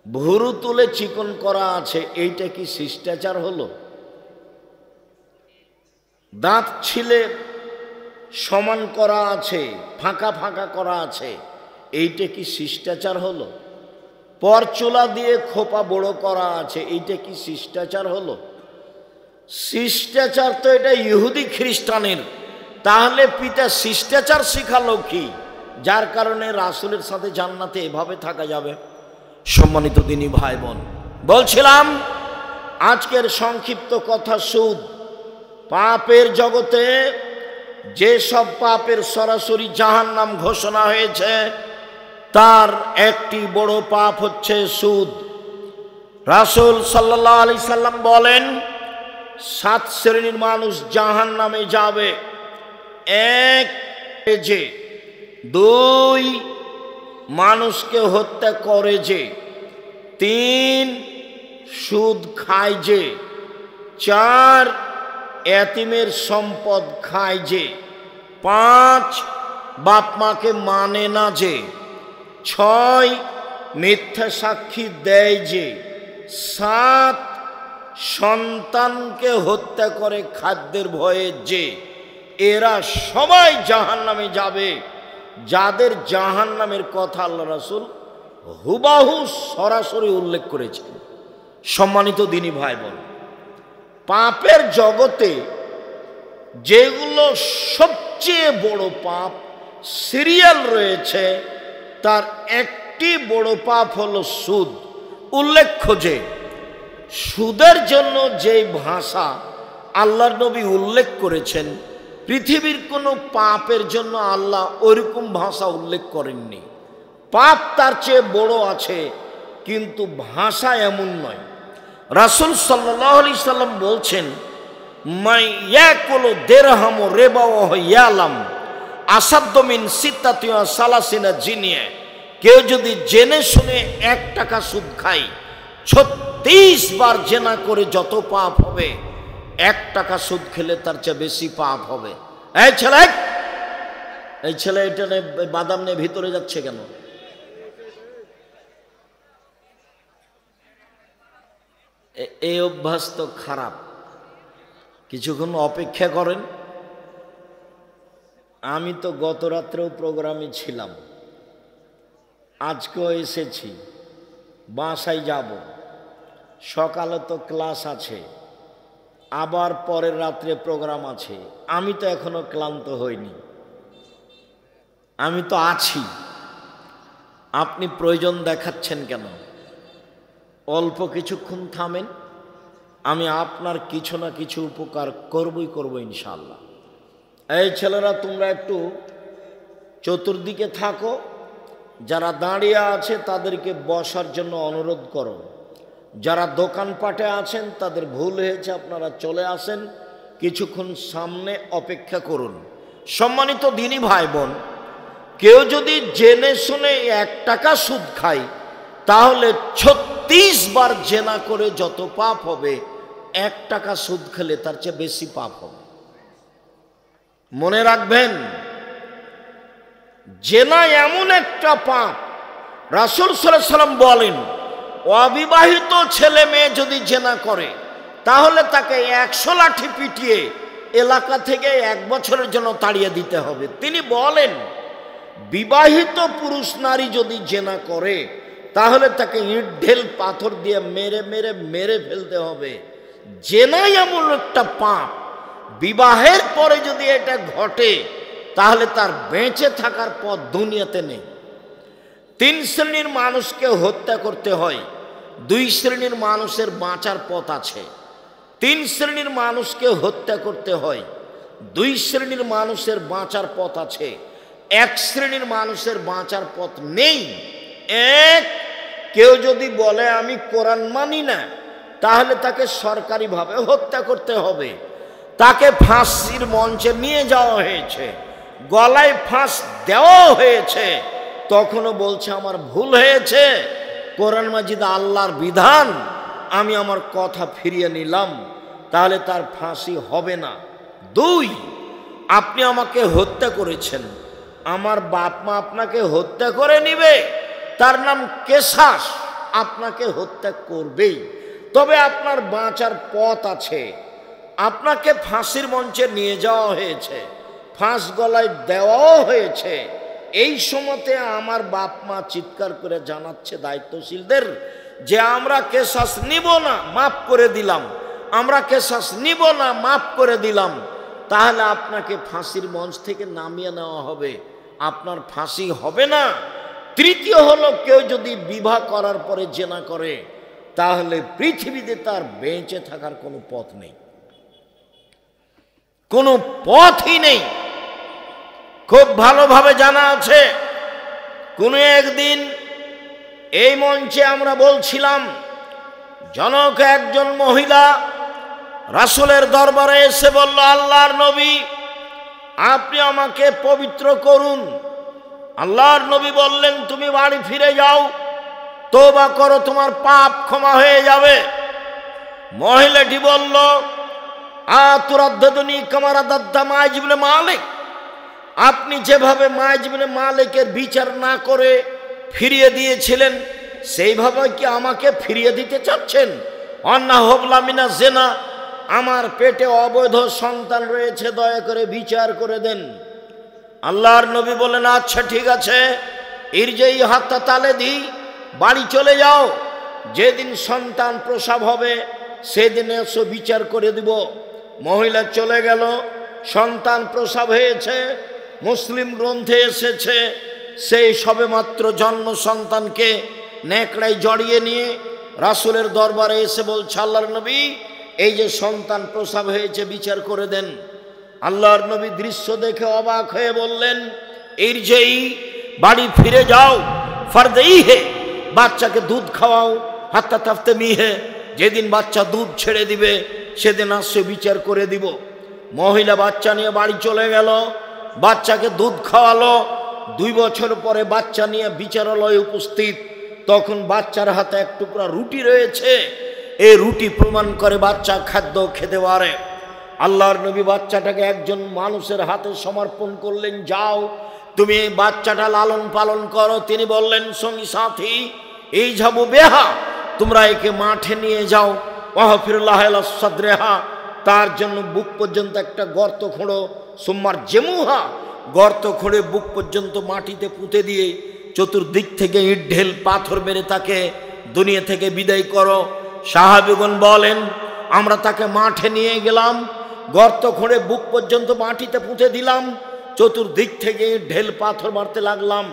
ভুরু তুলে চিকন করা আছে, এইটা কি শিষ্টাচার হলো? দাঁত ছিলে সমান করা আছে, ফাঁকা ফাঁকা করা আছে, এইটা কি শিষ্টাচার হলো? পরচুলা দিয়ে খোপা বড় করা আছে, এইটা কি শিষ্টাচার হলো? শিষ্টাচার তো এটা ইহুদি খ্রিস্টানের। তাহলে পিতা শিষ্টাচার শিখালো কি, যার কারণে রাসূলের সাথে জান্নাতে এভাবে থাকা যাবে? সম্মানিত দিনী ভাই বোন, বলছিলাম আজকের সংক্ষিপ্ত কথা, সুদ। পাপের জগতে যেসব পাপের সরাসরি জাহান্নাম ঘোষণা হয়েছে, তার একটি বড় পাপ হচ্ছে সুদ। রাসূল সাল্লাল্লাহু আলাইহি সাল্লাম বলেন, 7 শ্রেণীর মানুষ জাহান্নামে যাবে। 1, যে 2, মানুষকে হত্যা করে যে। 3, সুদ খায় যে। 4, এতিমের সম্পদ খায় যে। 5 বাপ মাকে মানে না যে, 6 মিথ্যা সাক্ষী দেয় যে, 7 সন্তানকে হত্যা করে খাদ্যের ভয়ে যে, এরা সবাই জাহান্নামে যাবে। যাদের জাহান্নামের কথা আল্লাহ রাসূল হুবাহু সরাসরি উল্লেখ করেছেন। সম্মানিত দিনী ভাই বোন, পাপের জগতে যেগুলো সবচেয়ে বড় পাপ সিরিয়াল রয়েছে, তার একটি বড় পাপ হলো সুদ। উল্লেখ্য যে সুদের জন্য যেই ভাষা আল্লাহর নবী উল্লেখ করেছেন, পৃথিবীর কোনো পাপের জন্য আল্লাহ ওইরকম ভাষা উল্লেখ করেননি। পাপ তার চেয়ে বড় আছে, কিন্তু ভাষা এমন নয়। রাসূল সাল্লাল্লাহু আলাইহি সাল্লাম বলছেন, মাই ইয়াকুলু দিরহাম রিবা ওয়া ইয়ালাম আসাদ্দু মিন সিত্তাতি ওয়া সালাসিনা জিনিয়া। কেউ যদি জেনে শুনে 1 টাকা সুদ খায়, 36 বার জেনা করে যত পাপ হবে, 1 টাকা সুদ খেলে তার চেয়ে বেশি পাপ হবে। এই ছেলে এটা বাদাম নিয়ে ভিতরে যাচ্ছে কেন? এই অভ্যাস তো খারাপ। কিছুক্ষণ অপেক্ষা করেন। আমি তো গত রাত্রেও প্রোগ্রামে ছিলাম, আজকেও এসেছি, বাসায় যাব, সকালে তো ক্লাস আছে, আবার পরের রাত্রে প্রোগ্রাম আছে। আমি তো এখনো ক্লান্ত হইনি, আমি তো আছি। আপনি প্রয়োজন দেখাচ্ছেন কেন? অল্প কিছুক্ষণ থামেন, আমি আপনার কিছু না কিছু উপকার করব ইনশাআল্লাহ। এই ছেলেরা, তোমরা একটু চতুর্দিকে থাকো, যারা দাঁড়িয়ে আছে তাদেরকে বসার জন্য অনুরোধ করো। যারা দোকানপাটে আছেন তাদের ভুল হয়েছে, আপনারা চলে আসেন, কিছুক্ষণ সামনে অপেক্ষা করুন। সম্মানিত দিনী ভাই বোন, কেউ যদি জেনে শুনে 1 টাকা সুদ খায়, তাহলে 36 বার জেনা করে যত পাপ হবে, 1 টাকা সুদ খেলে তার চেয়ে বেশি পাপ হবে। মনে রাখবেন, জেনা এমন একটা পাপ, রাসূল সাল্লাল্লাহু আলাইহি সাল্লাম বলেন, অবিবাহিত ছেলে মেয়ে যদি জেনা করে, তাহলে তাকে 100 লাঠি পিটিয়ে এলাকা থেকে 1 বছরের জন্য তাড়িয়ে দিতে হবে। তিনি বলেন, বিবাহিত পুরুষ নারী যদি জেনা করে, তাহলে তাকে ইট ঢেল পাথর দিয়ে মেরে ফেলতে হবে। জেনাই এমন একটা পাপ, বিবাহের পরে যদি এটা ঘটে, তাহলে তার বেঁচে থাকার পথ দুনিয়াতে নেই। 3 শ্রেণীর মানুষকে হত্যা করতে হয়, 2 শ্রেণীর মানুষের বাঁচার পথ আছে। 3 শ্রেণীর মানুষকে হত্যা করতে হয়, 2 শ্রেণীর মানুষের বাঁচার পথ আছে। 1 শ্রেণীর মানুষের বাঁচার পথ নেই। কেউ যদি বলে আমি কোরআন মানি না, তাহলে তাকে সরকারিভাবে হত্যা করতে হবে। তাকে ফাঁসির মঞ্চে নিয়ে যাওয়া হয়েছে, গলায় ফাঁস দেওয়া হয়েছে, তখনও বলছে আমার ভুল হয়েছে, কোরআন মাজিদ আল্লাহর বিধান, আমি আমার কথা ফিরিয়ে নিলাম, তাহলে তার ফাঁসি হবে না। 2, আপনি আমাকে হত্যা করেছেন, আমার বাপ মা আপনাকে হত্যা করে নিবে, তার নাম কেসাস, আপনাকে হত্যা করবেই। তবে আপনার বাঁচার পথ আছে। আপনাকে ফাঁসির মঞ্চে নিয়ে যাওয়া হয়েছে, ফাঁস গলায় দেওয়াও হয়েছে। এই সময়তে আমার বাপ মা চিৎকার করে জানাচ্ছে দায়িত্বশীলদের যে আমরা কেসাস নিব না, মাফ করে দিলাম, আমরা কেসাস নিব না, মাফ করে দিলাম। তাহলে আপনাকে ফাঁসির মঞ্চ থেকে নামিয়ে নেওয়া হবে, আপনার ফাঁসি হবে না। 3 হলো, কেউ যদি বিবাহ করার পরে জেনা করে, তাহলে পৃথিবীতে তার বেঁচে থাকার কোনো পথ নেই, কোনো পথই নেই। খুব ভালোভাবে জানা আছে, কোনো একদিন এই মঞ্চে আমরা বলছিলাম, জনক একজন মহিলা রাসূলের দরবারে এসে বলল, আল্লাহর নবী আপনি আমাকে পবিত্র করুন। আল্লাহর নবী বললেন, তুমি বাড়ি ফিরে যাও, তওবা করো, তোমার পাপ ক্ষমা হয়ে যাবে। মহিলাটি বলল, আতুরাদ্দাদুনি কামা রাদাদ্দা মাইজ ইবনে মালিক, আপনি যেভাবে মাইজ ইবনে মালিকের বিচার না করে ফিরিয়ে দিয়েছিলেন, সেইভাবে কি আমাকে ফিরিয়ে দিতে চাচ্ছেন? অন্না হবলামিনা জেনা, আমার পেটে অবৈধ সন্তান রয়েছে, দয়া করে বিচার করে দেন। আল্লাহর নবী বলেন, আচ্ছা ঠিক আছে, ইরজেই হাত্তা তালে দি, বাড়ি চলে যাও, যেদিন সন্তান প্রসব হবে সেদিন এসো, বিচার করে দিব। মহিলা চলে গেল, সন্তান প্রসব হয়েছে, মুসলিম গ্রন্থে এসেছে সেই সবেমাত্র জন্ম সন্তানকে নেকড়ায় জড়িয়ে নিয়ে রাসূলের দরবারে এসে বলছে, আল্লাহর নবী এই যে সন্তান প্রসব হয়েছে, বিচার করে দেন। আল্লাহর নবী দৃশ্য দেখে অবাক হয়ে বললেন, ইরজেই, বাড়ি ফিরে যাও, ফারদেই হে, বাচ্চাকে দুধ খাওয়াও, হাত্তা তাফতে মিহে, যেদিন বাচ্চা দুধ ছেড়ে দিবে সেদিন আসছে, বিচার করে দিব। মহিলা বাচ্চা নিয়ে বাড়ি চলে গেল, বাচ্চাকে দুধ খাওয়ালো। 2 বছর পরে বাচ্চা নিয়ে বিচারালয়ে উপস্থিত, তখন বাচ্চার হাতে এক টুকরা রুটি রয়েছে। এই রুটি প্রমাণ করে বাচ্চা খাদ্য খেতে পারে। আল্লাহর নবী বাচ্চাটাকে একজন মানুষের হাতে সমর্পণ করলেন, যাও তুমি এই বাচ্চাটা লালন পালন করো। তিনি বললেন, সঙ্গী সাথী, এই যাবো বেহা, তোমরা একে মাঠে নিয়ে যাও, ওয়াহফিরুল্লাহ সাদরেহা, তার জন্য বুক পর্যন্ত একটা গর্ত খোঁড়ো, সুম্মার জেমুহা, গর্ত খুঁড়ে বুক পর্যন্ত মাটিতে পুঁতে দিয়ে চতুর্দিক থেকে ইট ঢেল পাথর মেরে তাকে দুনিয়া থেকে বিদায় করো। সাহাবীগণ বলেন, আমরা তাকে মাঠে নিয়ে গেলাম, গর্ত খুঁড়ে বুক পর্যন্ত মাটিতে পুঁতে দিলাম, চতুর্দিক থেকে ইট ঢেল পাথর মারতে লাগলাম।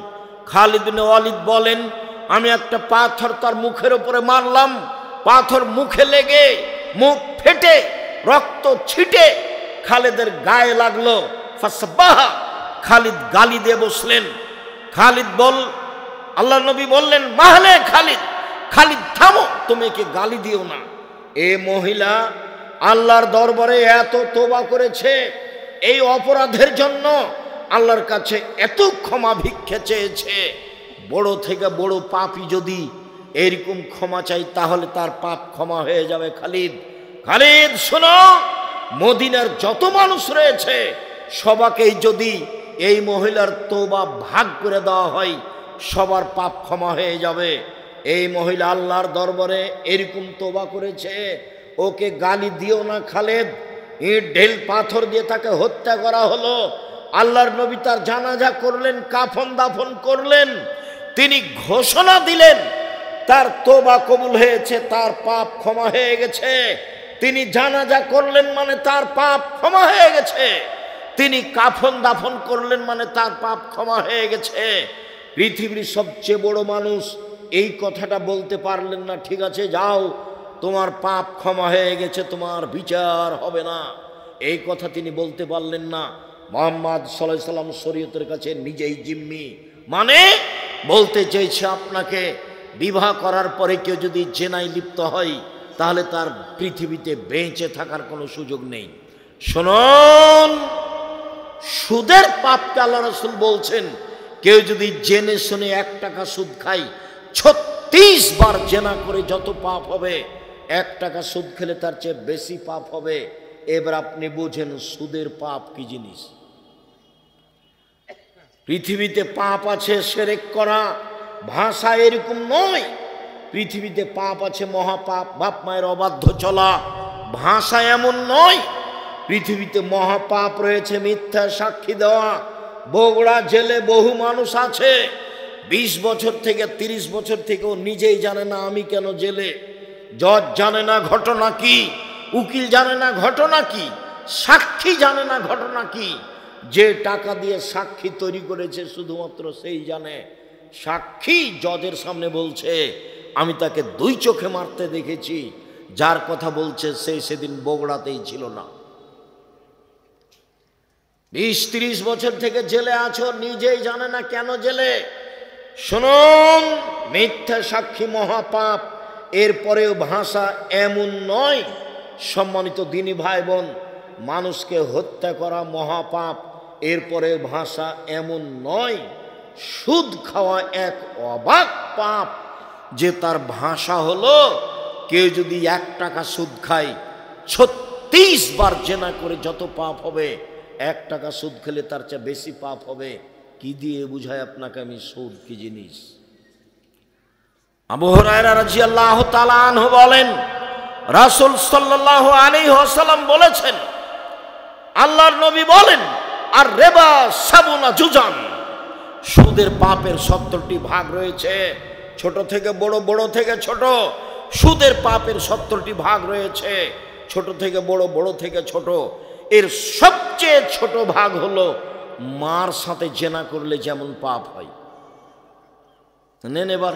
খালিদ বিন ওয়ালিদ বলেন, আমি একটা পাথর তার মুখের উপরে মারলাম, পাথর মুখে লেগে মুখ ফেটে রক্ত ছিটে খালিদের গায়ে লাগলো। ফাসবাহা, খালিদ গালি দিয়ে বসলেন। খালিদ আল্লাহ নবী বললেন, মাহলে খালিদ, খালিদ থামো, তুমি একে গালি দিও না। এ মহিলা আল্লাহর দরবারে এত তওবা করেছে, এই অপরাধের জন্য আল্লাহর কাছে এত ক্ষমা ভিক্ষা চেয়েছে। বড় থেকে বড় পাপী যদি এরকম ক্ষমা চাই, তাহলে তার পাপ ক্ষমা হয়ে যাবে। খালিদ শোনো, মদিনার যত মানুষ রয়েছে সবাকেই যদি এই মহিলার তওবা ভাগ করে দেওয়া হয়, সবার পাপ ক্ষমা হয়ে যাবে। এই মহিলা আল্লাহর দরবারে এরকম তওবা করেছে, ওকে গালি দিও না খালিদ। ইট ঢেল পাথর দিয়ে তাকে হত্যা করা হলো। আল্লাহর নবী তার জানাজা করলেন, কাফন দাফন করলেন। তিনি ঘোষণা দিলেন তার তওবা কবুল হয়েছে, তার পাপ ক্ষমা হয়ে গেছে। তিনি জানাজা করলেন মানে তার পাপ ক্ষমা হয়ে গেছে। তিনি কাফন দাফন করলেন মানে তার পাপ ক্ষমা হয়ে গেছে। পৃথিবীর সবচেয়ে বড় মানুষ এই কথাটা বলতে পারলেন না, ঠিক আছে যাও, তোমার পাপ ক্ষমা হয়ে গেছে, তোমার বিচার হবে না, এই কথা তিনি বলতে পারলেন না। মুহাম্মদ সাল্লাল্লাহু আলাইহি সাল্লাম শরীয়তের কাছে নিজেই জিম্মি, মানে বলতে চেয়েছে আপনাকে বিবাহ করার পরে কেউ যদি জেনায় লিপ্ত হয়, তাহলে তার পৃথিবীতে বেঁচে থাকার কোনো সুযোগ নেই। শুনুন, সুদের পাপকে আল্লাহ রাসূল বলছেন, কেউ যদি জেনে শুনে 1 টাকা সুদ খায়, 36 বার জেনা করে যত পাপ হবে, 1 টাকা সুদ খেলে তার চেয়ে বেশি পাপ হবে। এবার আপনি বুঝেন সুদের পাপ কি জিনিস। পৃথিবীতে পাপ আছে শিরক করা, ভাষা এরকম নয়। পৃথিবীতে পাপ আছে মহাপাপ, বাপ মায়ের অবাধ্য চলা, ভাষা এমন নয়। পৃথিবীতে মহাপাপ রয়েছে মিথ্যা সাক্ষী দেওয়া। বগুড়া জেলে বহু মানুষ আছে 20 বছর থেকে 30 বছর থেকেও নিজেই জানে না আমি কেন জেলে। জজ জানে না ঘটনা কি, উকিল জানে না ঘটনা কি, সাক্ষী জানে না ঘটনা কি। যে টাকা দিয়ে সাক্ষী তৈরি করেছে শুধুমাত্র সেই জানে। সাক্ষী জজের সামনে বলছে, আমি তাকে 2 চোখে মারতে দেখেছি, যার কথা বলছে সে সেদিন বগুড়াতেই ছিল না। 20-30 বছর থেকে জেলে আছো, নিজেই জানে না কেন জেলে। শুনুন, মিথ্যা সাক্ষী মহাপাপ। এরপরেও ভাষা এমন নয়। সম্মানিত দিনী ভাই বোন, মানুষকে হত্যা করা মহাপাপ, এরপরে ভাষা এমন নয়। সুদ খাওয়া এক অবাক পাপ, যে তার ভাষা হলো কেউ যদি 1 টাকা সুদ খায়, 36 বার জেনা করে যত পাপ হবে, 1 টাকা সুদ খেলে তার চেয়ে বেশি পাপ হবে। কি দিয়ে বুঝায় আপনাকে আমি সুদ কি জিনিস? আবু হুরায়রা রাদিয়াল্লাহু তাআলা আনহু বলেন, রাসূল সাল্লাল্লাহু আলাইহি ওয়াসাল্লাম বলেছেন, আল্লাহর নবী বলেন, আর রিবা সাবুনা জুজান, সুদের পাপের 70টি ভাগ রয়েছে, ছোট থেকে বড়, বড় থেকে ছোট। সুদের পাপের 70টি ভাগ রয়েছে, ছোট থেকে বড়, বড় থেকে ছোট। এর সবচেয়ে ছোট ভাগ হলো মার সাথে জেনা করলে যেমন পাপ হয়। নেন, এবার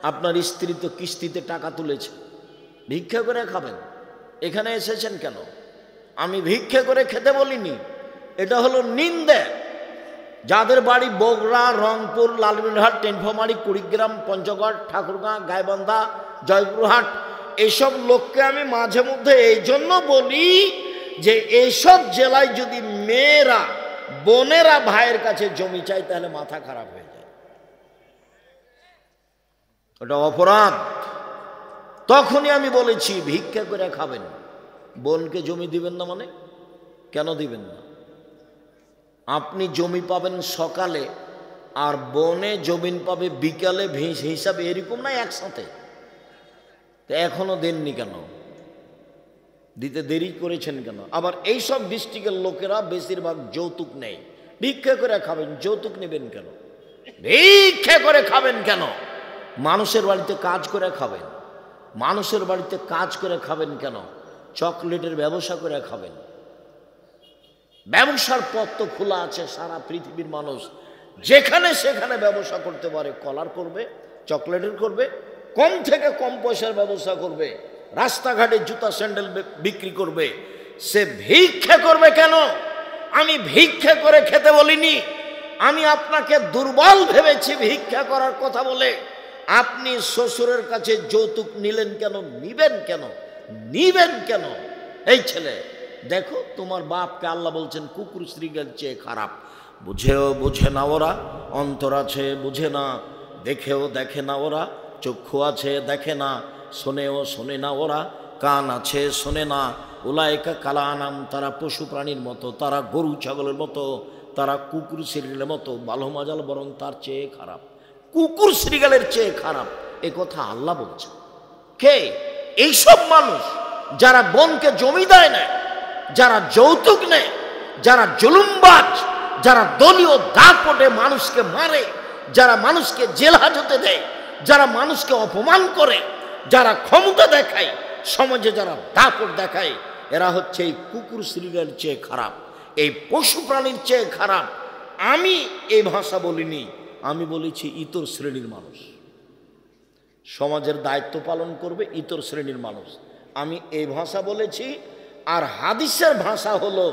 আপনার স্ত্রী তো কিস্তিতে টাকা তুলেছে, ভিক্ষা করে খাবেন। এখানে এসেছেন কেন? আমি ভিক্ষা করে খেতে বলিনি, এটা হলো নিন্দে। যাদের বাড়ি বগুড়া, রংপুর, লালমনিরহাট, টেনফামারী, কুড়িগ্রাম, পঞ্চগড়, ঠাকুরগাঁ, গাইবান্ধা, জয়পুরহাট, এইসব লোককে আমি মাঝে মধ্যে এই জন্য বলি যে এইসব জেলায় যদি মেয়েরা, বোনেরা ভাইয়ের কাছে জমি চায় তাহলে মাথা খারাপ হয়ে যায়, ওটা অপরাধ। তখনই আমি বলেছি ভিক্ষা করে খাবেন। বোনকে জমি দিবেন না মানে? কেন দিবেন না? আপনি জমি পাবেন সকালে আর বনে জমিন পাবে বিকালে, হিসাবে এরকম না একসাথে? তো এখনো দেননি কেন? দিতে দেরি করেছেন কেন? আবার এইসব ডিস্ট্রিক্টের লোকেরা বেশিরভাগ যৌতুক নেই। ভিক্ষা করে খাবেন, যৌতুক নেবেন কেন? ভিক্ষা করে খাবেন কেন? মানুষের বাড়িতে কাজ করে খাবেন। মানুষের বাড়িতে কাজ করে খাবেন কেন? চকলেটের ব্যবসা করে খাবেন। ব্যবসার পথ তো খোলা আছে, সারা পৃথিবীর মানুষ যেখানে সেখানে ব্যবসা করতে পারে। কলার করবে, চকলেটের করবে, কম থেকে কম পয়সার ব্যবসা করবে, রাস্তাঘাটে জুতা স্যান্ডেল বিক্রি করবে। সে ভিক্ষা করবে কেন? আমি ভিক্ষা করে খেতে বলিনি। আমি আপনাকে দুর্বল ভেবেছি ভিক্ষা করার কথা বলে। আপনি শ্বশুরের কাছে যৌতুক নিলেন কেন? নিবেন কেন? নিবেন কেন? এই ছেলে দেখো, তোমার বাপকে আল্লাহ বলছেন কুকুর শ্রীগাল চেয়ে খারাপ। বুঝেও বুঝে না ওরা, অন্তর আছে বুঝে না, দেখেও দেখে না ওরা, চক্ষু আছে দেখে না, শোনেও শোনে না ওরা, কান আছে শোনে না। উলাইকা কালানাম, তারা পশু প্রাণীর মতো, তারা গরু ছাগলের মতো, তারা কুকুর শ্রীগালের মতো। বালো মাজাল বরং তার চেয়ে খারাপ, কুকুর শ্রীগালের চেয়ে খারাপ। এ কথা আল্লাহ বলছে। কে? এইসব মানুষ যারা বোনকে জমি দেয় না, যারা যৌতুক নেয়, যারা জুলুমবাজ, যারা দলীয় দাপটে মানুষকে মারে, যারা মানুষকে জেল হাজতে দেয়, যারা মানুষকে অপমান করে, যারা ক্ষমতা দেখায়, সমাজে যারা দাপট দেখায়, এরা হচ্ছে এই কুকুর শ্রীগালের চেয়ে খারাপ, এই পশু প্রাণীর চেয়ে খারাপ। আমি এই ভাষা বলিনি, আমি বলেছি ইতর শ্রেণীর মানুষ সমাজের দায়িত্ব পালন করবে, ইতর শ্রেণীর মানুষ। আমি এই ভাষা বলেছি। আর হাদিসের ভাষা হলো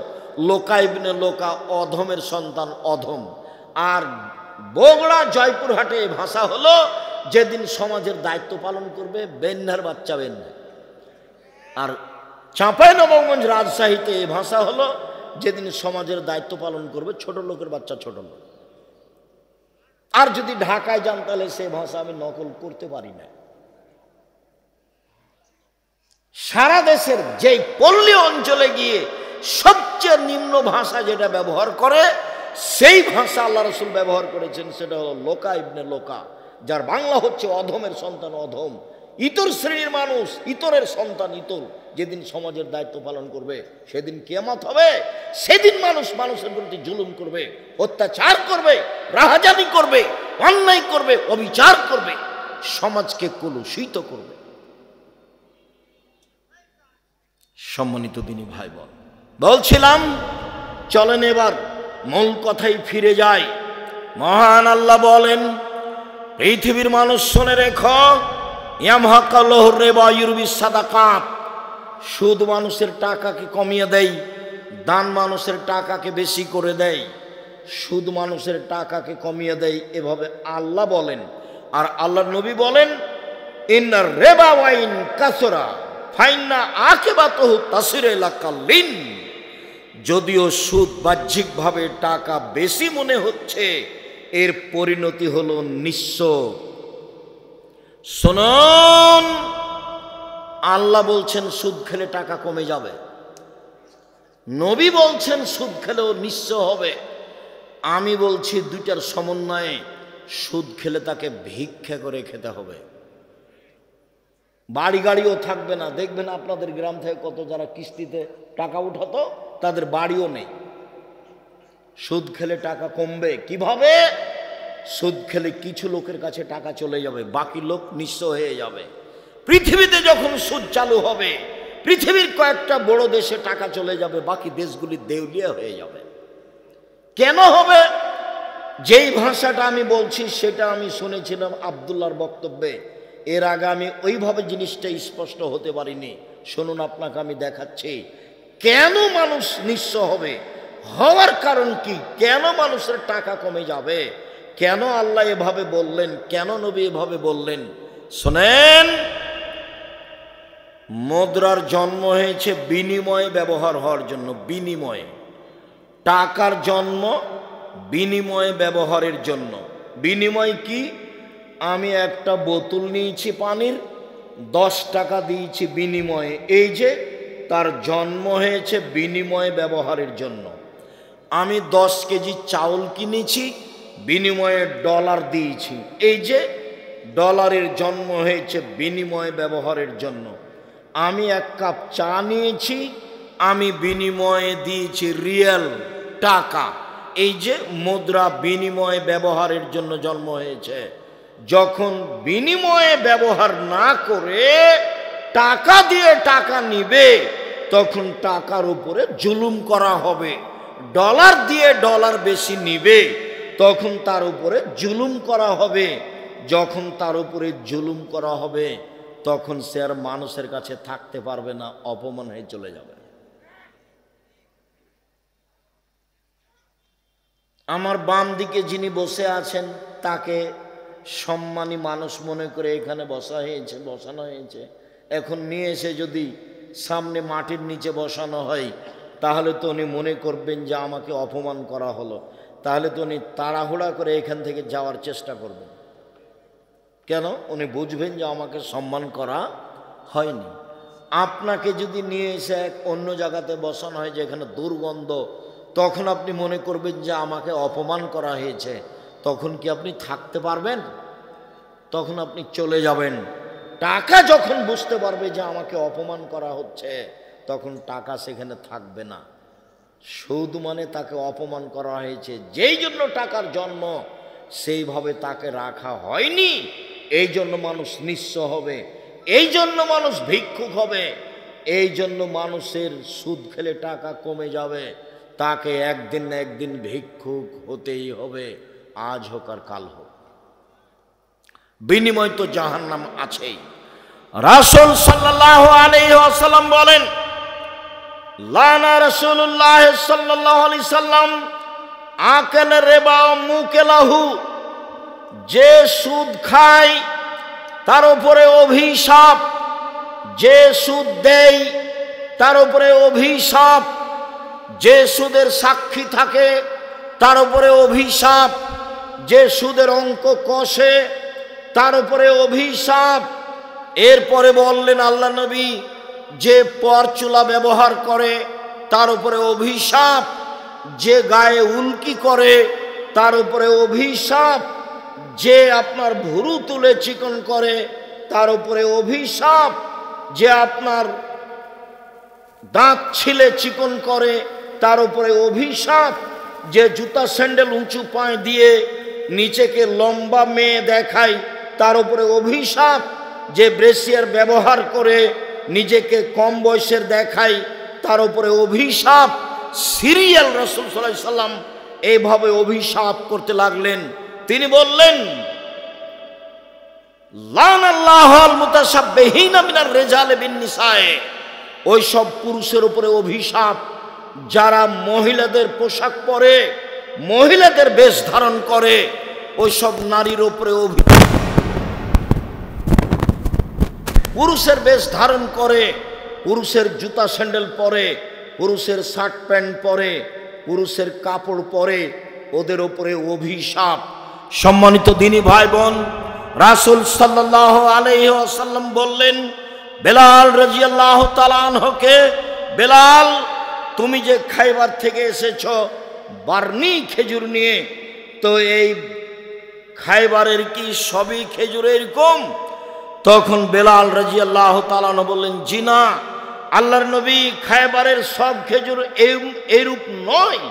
লোকা ইবনে লোকা, অধমের সন্তান অধম। আর বগুড়া, জয়পুরহাটে এই ভাষা হলো যেদিন সমাজের দায়িত্ব পালন করবে বেন্যার বাচ্চা বেন্যা। আর চাঁপাইনবাবগঞ্জ, রাজশাহীতে এই ভাষা হলো যেদিন সমাজের দায়িত্ব পালন করবে ছোট লোকের বাচ্চা ছোট লোক। আর যদি ঢাকায় যান তাহলে সে ভাষা আমি নকল করতে পারি না। সারা দেশের যেই পল্লী অঞ্চলে গিয়ে সবচেয়ে নিম্ন ভাষা যেটা ব্যবহার করে, সেই ভাষা আল্লাহ রসুল ব্যবহার করেছেন, সেটা হলো লোকা ইবনে লোকা, যার বাংলা হচ্ছে অধমের সন্তান অধম, ইতর শ্রেণীর মানুষ, ইতরের সন্তান ইতর। যেদিন সমাজের দায়িত্ব পালন করবে সেদিন কিয়ামত হবে। সেদিন মানুষ মানুষের প্রতি জুলুম করবে, অত্যাচার করবে, রাহাজানি করবে, অন্যায় করবে, অবিচার করবে, সমাজকে কলুষিত করবে। সম্মানিত দিনী ভাই বোন, বলছিলাম চলেন এবার মূল কথাই ফিরে যায়। মহান আল্লাহ বলেন, পৃথিবীর মানুষ শুনে রেখো, ইয়ামহাকাল্লাহু রিবা ইউরবিস সাদাকাত, সুদ মানুষের টাকাকে কমিয়ে দেয়, দান মানুষের টাকাকে বেশি করে দেয়। সুদ মানুষের টাকাকে কমিয়ে দেয়, এভাবে আল্লাহ বলেন। আর আল্লাহর নবী বলেন, ইন্নার রিবা ওয়াইন কাসরা ফাইন্না আকিবাতুহু তাসিরু ইলা কাল্লিন, যদিও সুদ বাহ্যিকভাবে টাকা বেশি মনে হচ্ছে, এর পরিণতি হলো নিঃস্ব। শুনুন, আল্লাহ বলছেন সুদ খেলে টাকা কমে যাবে। নবী বলছেন সুদ খেলেও নিঃস্ব হবে, আমি বলছি দুইটার সমন্বয়ে সুদ খেলে তাকে ভিক্ষা করে খেতে হবে। বাড়ি গাড়িও থাকবে না। দেখবেন আপনাদের গ্রাম থেকে কত যারা কিস্তিতে টাকা উঠাতো তাদের বাড়িও নেই। সুদ খেলে টাকা কমবে কিভাবে? সুদ খেলে কিছু লোকের কাছে টাকা চলে যাবে, বাকি লোক নিঃস্ব হয়ে যাবে। পৃথিবীতে যখন সুদ চালু হবে, পৃথিবীর কয়েকটা বড় দেশে টাকা চলে যাবে, বাকি দেশগুলি দেউলিয়া হয়ে যাবে। কেন হবে? যেই ভাষাটা আমি বলছি সেটা আমি শুনেছিলাম আব্দুল্লাহর বক্তব্যে। এর আগে আমি ওইভাবে জিনিসটা স্পষ্ট হতে পারিনি। শুনুন, আপনাকে আমি দেখাচ্ছি কেন মানুষ নিঃস্ব হবে, হওয়ার কারণ কি, কেন মানুষের টাকা কমে যাবে, কেন আল্লাহ এভাবে বললেন, কেন নবী এভাবে বললেন। শোনেন, মুদ্রার জন্ম হয়েছে বিনিময় ব্যবহার হওয়ার জন্য। বিনিময়ে টাকার জন্ম বিনিময়ে ব্যবহারের জন্য। বিনিময় কি? আমি একটা বোতল নিয়েছি পানির, 10 টাকা দিয়েছি বিনিময়ে। এই যে তার জন্ম হয়েছে বিনিময় ব্যবহারের জন্য। আমি 10 কেজি চাউল কিনেছি, বিনিময়ে ডলার দিয়েছি। এই যে ডলারের জন্ম হয়েছে বিনিময় ব্যবহারের জন্য। আমি 1 কাপ চা নিয়েছি, আমি বিনিময়ে দিয়েছি রিয়াল টাকা। এই যে মুদ্রা বিনিময় ব্যবহারের জন্য জন্ম হয়েছে। যখন বিনিময়ে ব্যবহার না করে টাকা দিয়ে টাকা নিবে, তখন টাকার উপরে জুলুম করা হবে। ডলার দিয়ে ডলার বেশি নিবে, তখন তার উপরে জুলুম করা হবে। যখন তার উপরে জুলুম করা হবে, তখন সে আর মানুষের কাছে থাকতে পারবে না, অপমান হয়ে চলে যাবে। আমার বাম দিকে যিনি বসে আছেন, তাকে সম্মানী মানুষ মনে করে এখানে বসানো হয়েছে। এখন নিয়ে এসে যদি সামনে মাটির নিচে বসানো হয়, তাহলে তো উনি মনে করবেন যে আমাকে অপমান করা হলো। তাহলে তো উনি তাড়াহুড়া করে এখান থেকে যাওয়ার চেষ্টা করবেন। কেন? উনি বুঝবেন যে আমাকে সম্মান করা হয়নি। আপনাকে যদি নিয়ে এসে এক অন্য জায়গাতে বসানো হয় যেখানে দুর্গন্ধ, তখন আপনি মনে করবেন যে আমাকে অপমান করা হয়েছে। তখন কি আপনি থাকতে পারবেন? তখন আপনি চলে যাবেন। টাকা যখন বুঝতে পারবে যে আমাকে অপমান করা হচ্ছে, তখন টাকা সেখানে থাকবে না। সুদ মানে তাকে অপমান করা হয়েছে, যেই জন্য টাকার জন্ম, সেইভাবে তাকে রাখা হয়নি। এই জন্য মানুষ নিঃস্ব হবে, এই জন্য মানুষ ভিক্ষুক হবে, এই জন্য মানুষের সুদ খেলে টাকা কমে যাবে। তাকে একদিন না একদিন ভিক্ষুক হতেই হবে, আজ হোক আর কাল হোক। বিনিময় তো জাহান্নাম আছেই। রাসূল সাল্লাল্লাহু আলাইহি ওয়াসাল্লাম বলেন, লানা রাসূলুল্লাহ সাল্লাল্লাহু আলাইহি সাল্লাম আকাল রিবা মুকেলাহু। যে সুদ খায় তার উপরে অভিশাপ, যে সুদ দেয় তার উপরে অভিশাপ, যে সুদের সাক্ষী থাকে তার উপরে অভিশাপ, যে সুদের অঙ্ক কষে তার উপরে অভিশাপ। এরপরে বললেন আল্লাহ নবী, যে পরচুলা ব্যবহার করে তার উপরে অভিশাপ, যে গায়ে উল্কি করে তার উপরে অভিশাপ, যে আপনার ভুরু তুলে চিকন করে তার উপরে অভিশাপ, যে আপনার দাঁত ছিলে চিকন করে তার উপরে অভিশাপ, যে জুতা স্যান্ডেল উঁচু পায়ে দিয়ে নিচেকে লম্বা মেয়ে দেখায় তার উপরে অভিশাপ, যে ব্রেসিয়ার ব্যবহার করে নিজেকে কম বয়সের দেখায় তার উপরে অভিশাপ। সিরিয়াল রাসূল সাল্লাল্লাহু আলাইহি সাল্লাম এইভাবে অভিশাপ করতে লাগলেন। তিনি বললেন, লানাল্লাহুল মুতাশাব্বিহিনা মিনার রিজালি বিন নিসায়ে। ওই সব পুরুষের উপরে অভিশাপ যারা মহিলাদের পোশাক পরে, মহিলাদের বেশ ধারণ করে, ওই সব নারীর উপরে পুরুষের বেশ ধারণ করে, পুরুষের জুতা স্যান্ডেল পরে, পুরুষের শার্ট প্যান্ট পরে, পুরুষের কাপড় পরে, ওদের উপরে অভিশাপ। সম্মানিত দিনী ভাই বোন, রাসূল সাল্লাল্লাহু আলাইহি ওয়াসাল্লাম বললেন বেলাল রাদিয়াল্লাহু তাআলা আনহুকে, বেলাল তুমি যে খাইবার থেকে এসেছ বার্নি খেজুর নিয়ে, তো এই খাইবারের কি সবই খেজুর এরকম? তখন বেলাল রাদিয়াল্লাহু তাআলা আনহু বললেন, জি না, আল্লাহর নবী, খাইবারের সব খেজুর এরূপ নয়।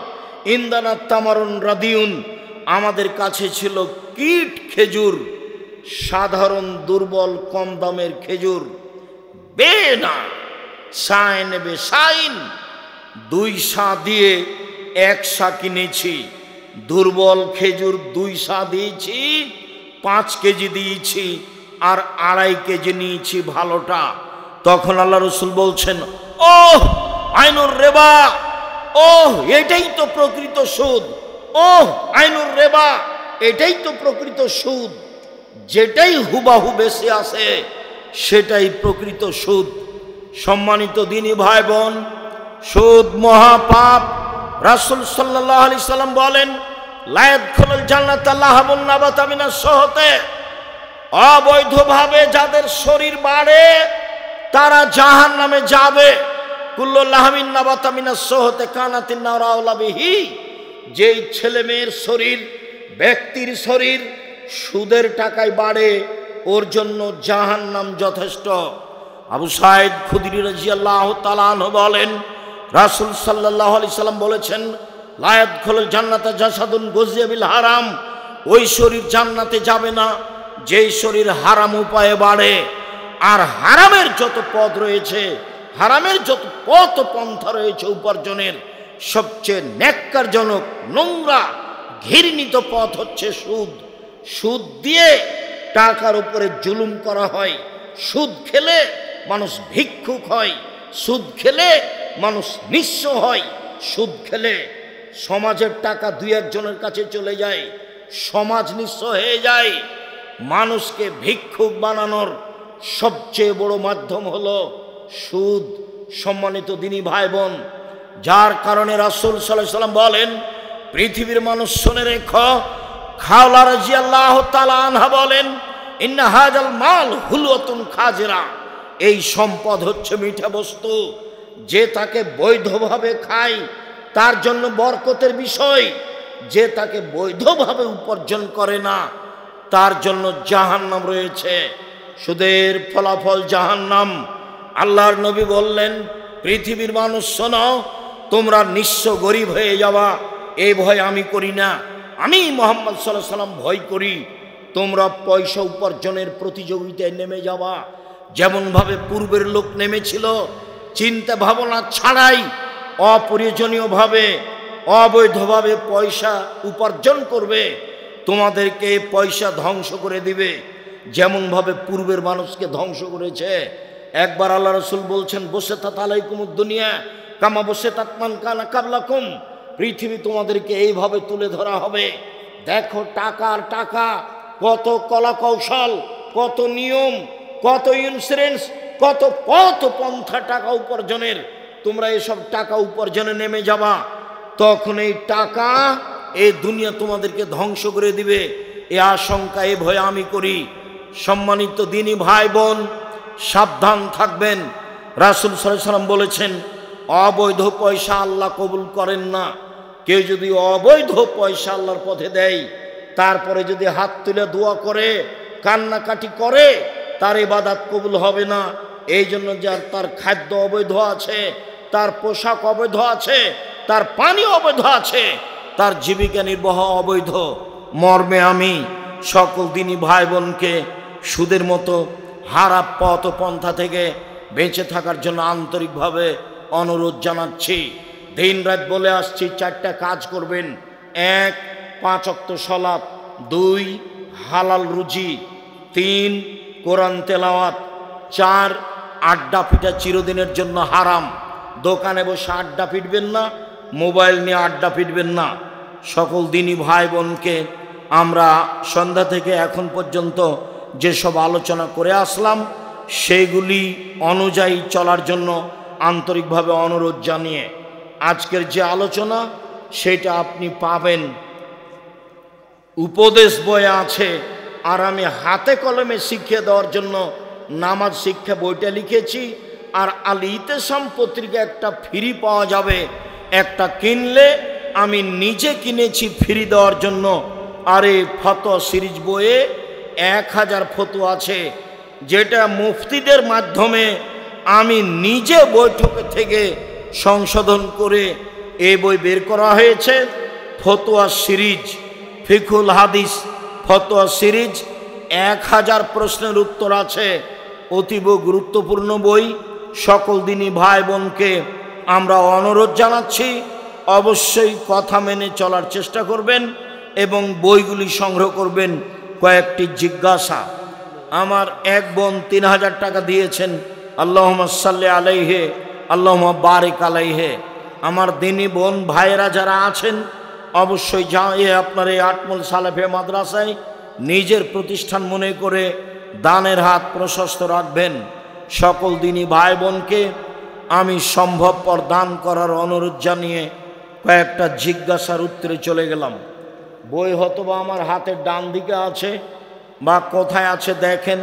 ইন্দানা তামারুন রাদিউন, আমাদের কাছে ছিল কীট খেজুর, সাধারণ দুর্বল কম দামের খেজুর। বেনা সাইন বে সাইন, 2 সা দিয়ে 1 সা কিনেছি। দুর্বল খেজুর 2 সা দিয়েছি, 5 কেজি দিয়েছি, আর 2.5 কেজি নিয়েছি ভালোটা। তখন আল্লাহ রসুল বলছেন, ওহ আইনুর রেবা, ওহ এটাই তো প্রকৃত সুদ, ওহ আইনুর রেবা, এটাই তো প্রকৃত সুদ। যেটাই হুবাহু বেশি আসে সেটাই প্রকৃত সুদ। সম্মানিত দিনী ভাই বোন, সুদ মহাপাপ। রাসূল সাল্লাল্লাহু আলাইহি সাল্লাম বলেন, লা ইয়াদখুলুল জান্নাতা লাহাবুন নাবাতা মিনাস সহতে, অবৈধভাবে যাদের শরীর বাড়ে তারা জাহান্নামে যাবে। কুল্লু লাহমিন নাবাতা মিনাস সহতে কানাতিন নার আওলা বিহি, যেই ছেলে মেয়ের শরীর, ব্যক্তির শরীর সুদের টাকায় বাড়ে, ওর জন্য জাহান্নাম যথেষ্ট। আবু সাঈদ খুদরি রাদিয়াল্লাহু তাআলা আনহু বলেন, রাসূল সাল্লাল্লাহু আলাইহি সাল্লাম বলেছেন, লা ইয়াদখুলুল জান্নাতা জাসাদুন গুযিয়া বিল হারাম, ওই শরীর জান্নাতে যাবে না যেই শরীর হারাম উপায়ে বাড়ে। আর হারামের যত পথ রয়েছে, হারামের যত পথ পন্থা রয়েছে উপার্জনের, সবচেয়ে ন্যাক্কারজনক, নোংরা, ঘৃণিত পথ হচ্ছে সুদ। সুদ দিয়ে টাকার উপরে জুলুম করা হয়। সুদ খেলে মানুষ ভিক্ষুক হয়, সুদ খেলে মানুষ নিঃস্ব হয়, সুদ খেলে সমাজের টাকা 2-1 জনের কাছে চলে যায়, সমাজ নিঃস্ব হয়ে যায়। মানুষকে ভিক্ষুক বানানোর সবচেয়ে বড় মাধ্যম হলো সুদ। সম্মানিত দিনী ভাই বোন, যার কারণে রাসূল সাল্লাল্লাহু আলাইহি সাল্লাম বলেন, পৃথিবীর মানুষ শুনে রেখো, খাওলা রাদিয়াল্লাহু তাআলা আনহা বলেন, ইন্না হাযাল মাল হুলওয়াতুন খাজিরা, এই সম্পদ হচ্ছে মিঠা বস্তু। যে তাকে বৈধভাবে খায় তার জন্য বরকতের বিষয়, যে তাকে বৈধভাবে উপার্জন করে না তার জন্য জাহান্নাম রয়েছে। সুদের ফলাফল জাহান্নাম। আল্লাহর নবী বললেন, পৃথিবীর মানুষ শোনো, তোমরা নিঃস্ব গরিব হয়ে যাওয়া এই ভয় আমি করি না, আমি মুহাম্মদ সাল্লাল্লাহু আলাইহি সাল্লাম ভয় করি। তোমরা পয়সা উপার্জনের প্রতিযোগিতায় নেমে যাওয়া, যেমনভাবে পূর্বের লোক নেমেছিল, চিন্তা ভাবনা ছাড়াই অপ্রয়োজনীয়ভাবে অবৈধভাবে পয়সা উপার্জন করবে, তোমাদেরকে পয়সা ধ্বংস করে দিবে, যেমনভাবে পূর্বের মানুষকে ধ্বংস করেছে। একবার আল্লাহ রাসূল বলছেন, বসে তাত আলাইকুমুদ দুনিয়া কামা বসে তাতমান কানা কাবলাকুম, পৃথিবী তোমাদেরকে এইভাবে তুলে ধরা হবে। দেখো টাকার টাকা, কত কলা কৌশল, কত নিয়ম, কত ইন্স্যুরেন্স, কত পথ পন্থা টাকা উপার্জনের। তোমরা এসব টাকা উপার্জনে নেমে যাবা, তখন এই টাকা এই দুনিয়া তোমাদেরকে ধ্বংস করে দিবে, এ আশঙ্কা, এ ভয় আমি করি। সম্মানিত দিনী ভাই বোন, সাবধান থাকবেন। রাসূল সাল্লাল্লাহু আলাইহি সাল্লাম বলেছেন, অবৈধ পয়সা আল্লাহ কবুল করেন না। কেউ যদি অবৈধ পয়সা আল্লাহর পথে দেয়, তারপরে যদি হাত তুলে দোয়া করে, কান্নাকাটি করে, তার ইবাদত কবুল হবে না। এই জন্য যার তার খাদ্য অবৈধ আছে, তার পোশাক অবৈধ আছে, তার পানি অবৈধ আছে, তার জীবিকা নির্বাহ অবৈধ। মর্মে আমি সকল দিনী ভাই বোনকে সুদের মতো হারাম পথ পন্থা থেকে বেঁচে থাকার জন্য আন্তরিকভাবে অনুরোধ জানাচ্ছি। দিন রাত বলে আসছি, 4টা কাজ করবেন। 1, 5 ওয়াক্ত সালাত, 2, হালাল রুজি, 3, কোরআন তেলাওয়াত, 4, আড্ডা পিটা চিরদিনের জন্য হারাম। দোকানে বসে আড্ডা পিটবেন না, মোবাইল নিয়ে আড্ডা পিটবেন না। সকল দিনী ভাই বোনকে আমরা সন্ধ্যা থেকে এখন পর্যন্ত যেসব আলোচনা করে আসলাম সেইগুলি অনুযায়ী চলার জন্য আন্তরিকভাবে অনুরোধ জানিয়ে আজকের যে আলোচনা সেটা আপনি পাবেন উপদেশ বইয়ে আছে। আর আমি হাতে কলমে শিখিয়ে দেওয়ার জন্য নামাজ শিক্ষা বইটা লিখেছি। আর আল ইতিসাম পত্রিকা একটা ফ্রি পাওয়া যাবে, একটা কিনলে আমি নিজে কিনেছি ফ্রি দেওয়ার জন্য। আর এই ফতোয়া সিরিজ বইয়ে 1000 ফতোয়া আছে, যেটা মুফতিদের মাধ্যমে আমি নিজে বৈঠকে থেকে সংশোধন করে এই বই বের করা হয়েছে। ফতোয়া সিরিজ, ফিকুল হাদিস ফতোয়া সিরিজ, 1000 প্রশ্নের উত্তর আছে। অতীব গুরুত্বপূর্ণ বই। সকল দিনই ভাই বোনকে আমরা অনুরোধ জানাচ্ছি, অবশ্যই কথা মেনে চলার চেষ্টা করবেন এবং বইগুলি সংগ্রহ করবেন। কয়েকটি জিজ্ঞাসা। আমার এক বোন 3000 টাকা দিয়েছেন, আল্লাহুম্মা সাল্লি আলাইহি আল্লাহুম্মা বারিক আলাইহি। আমার দিনী বোন ভাইয়েরা যারা আছেন, অবশ্যই আপনার এই আটমল সালেফে মাদ্রাসায় নিজের প্রতিষ্ঠান মনে করে দানের হাত প্রশস্ত রাখবেন। সকল দিনী ভাই বোনকে আমি সম্ভবপর দান করার অনুরোধ জানিয়ে কয়েকটা জিজ্ঞাসার উত্তরে চলে গেলাম। বই হয়তো বা আমার হাতের ডান দিকে আছে বা কোথায় আছে দেখেন।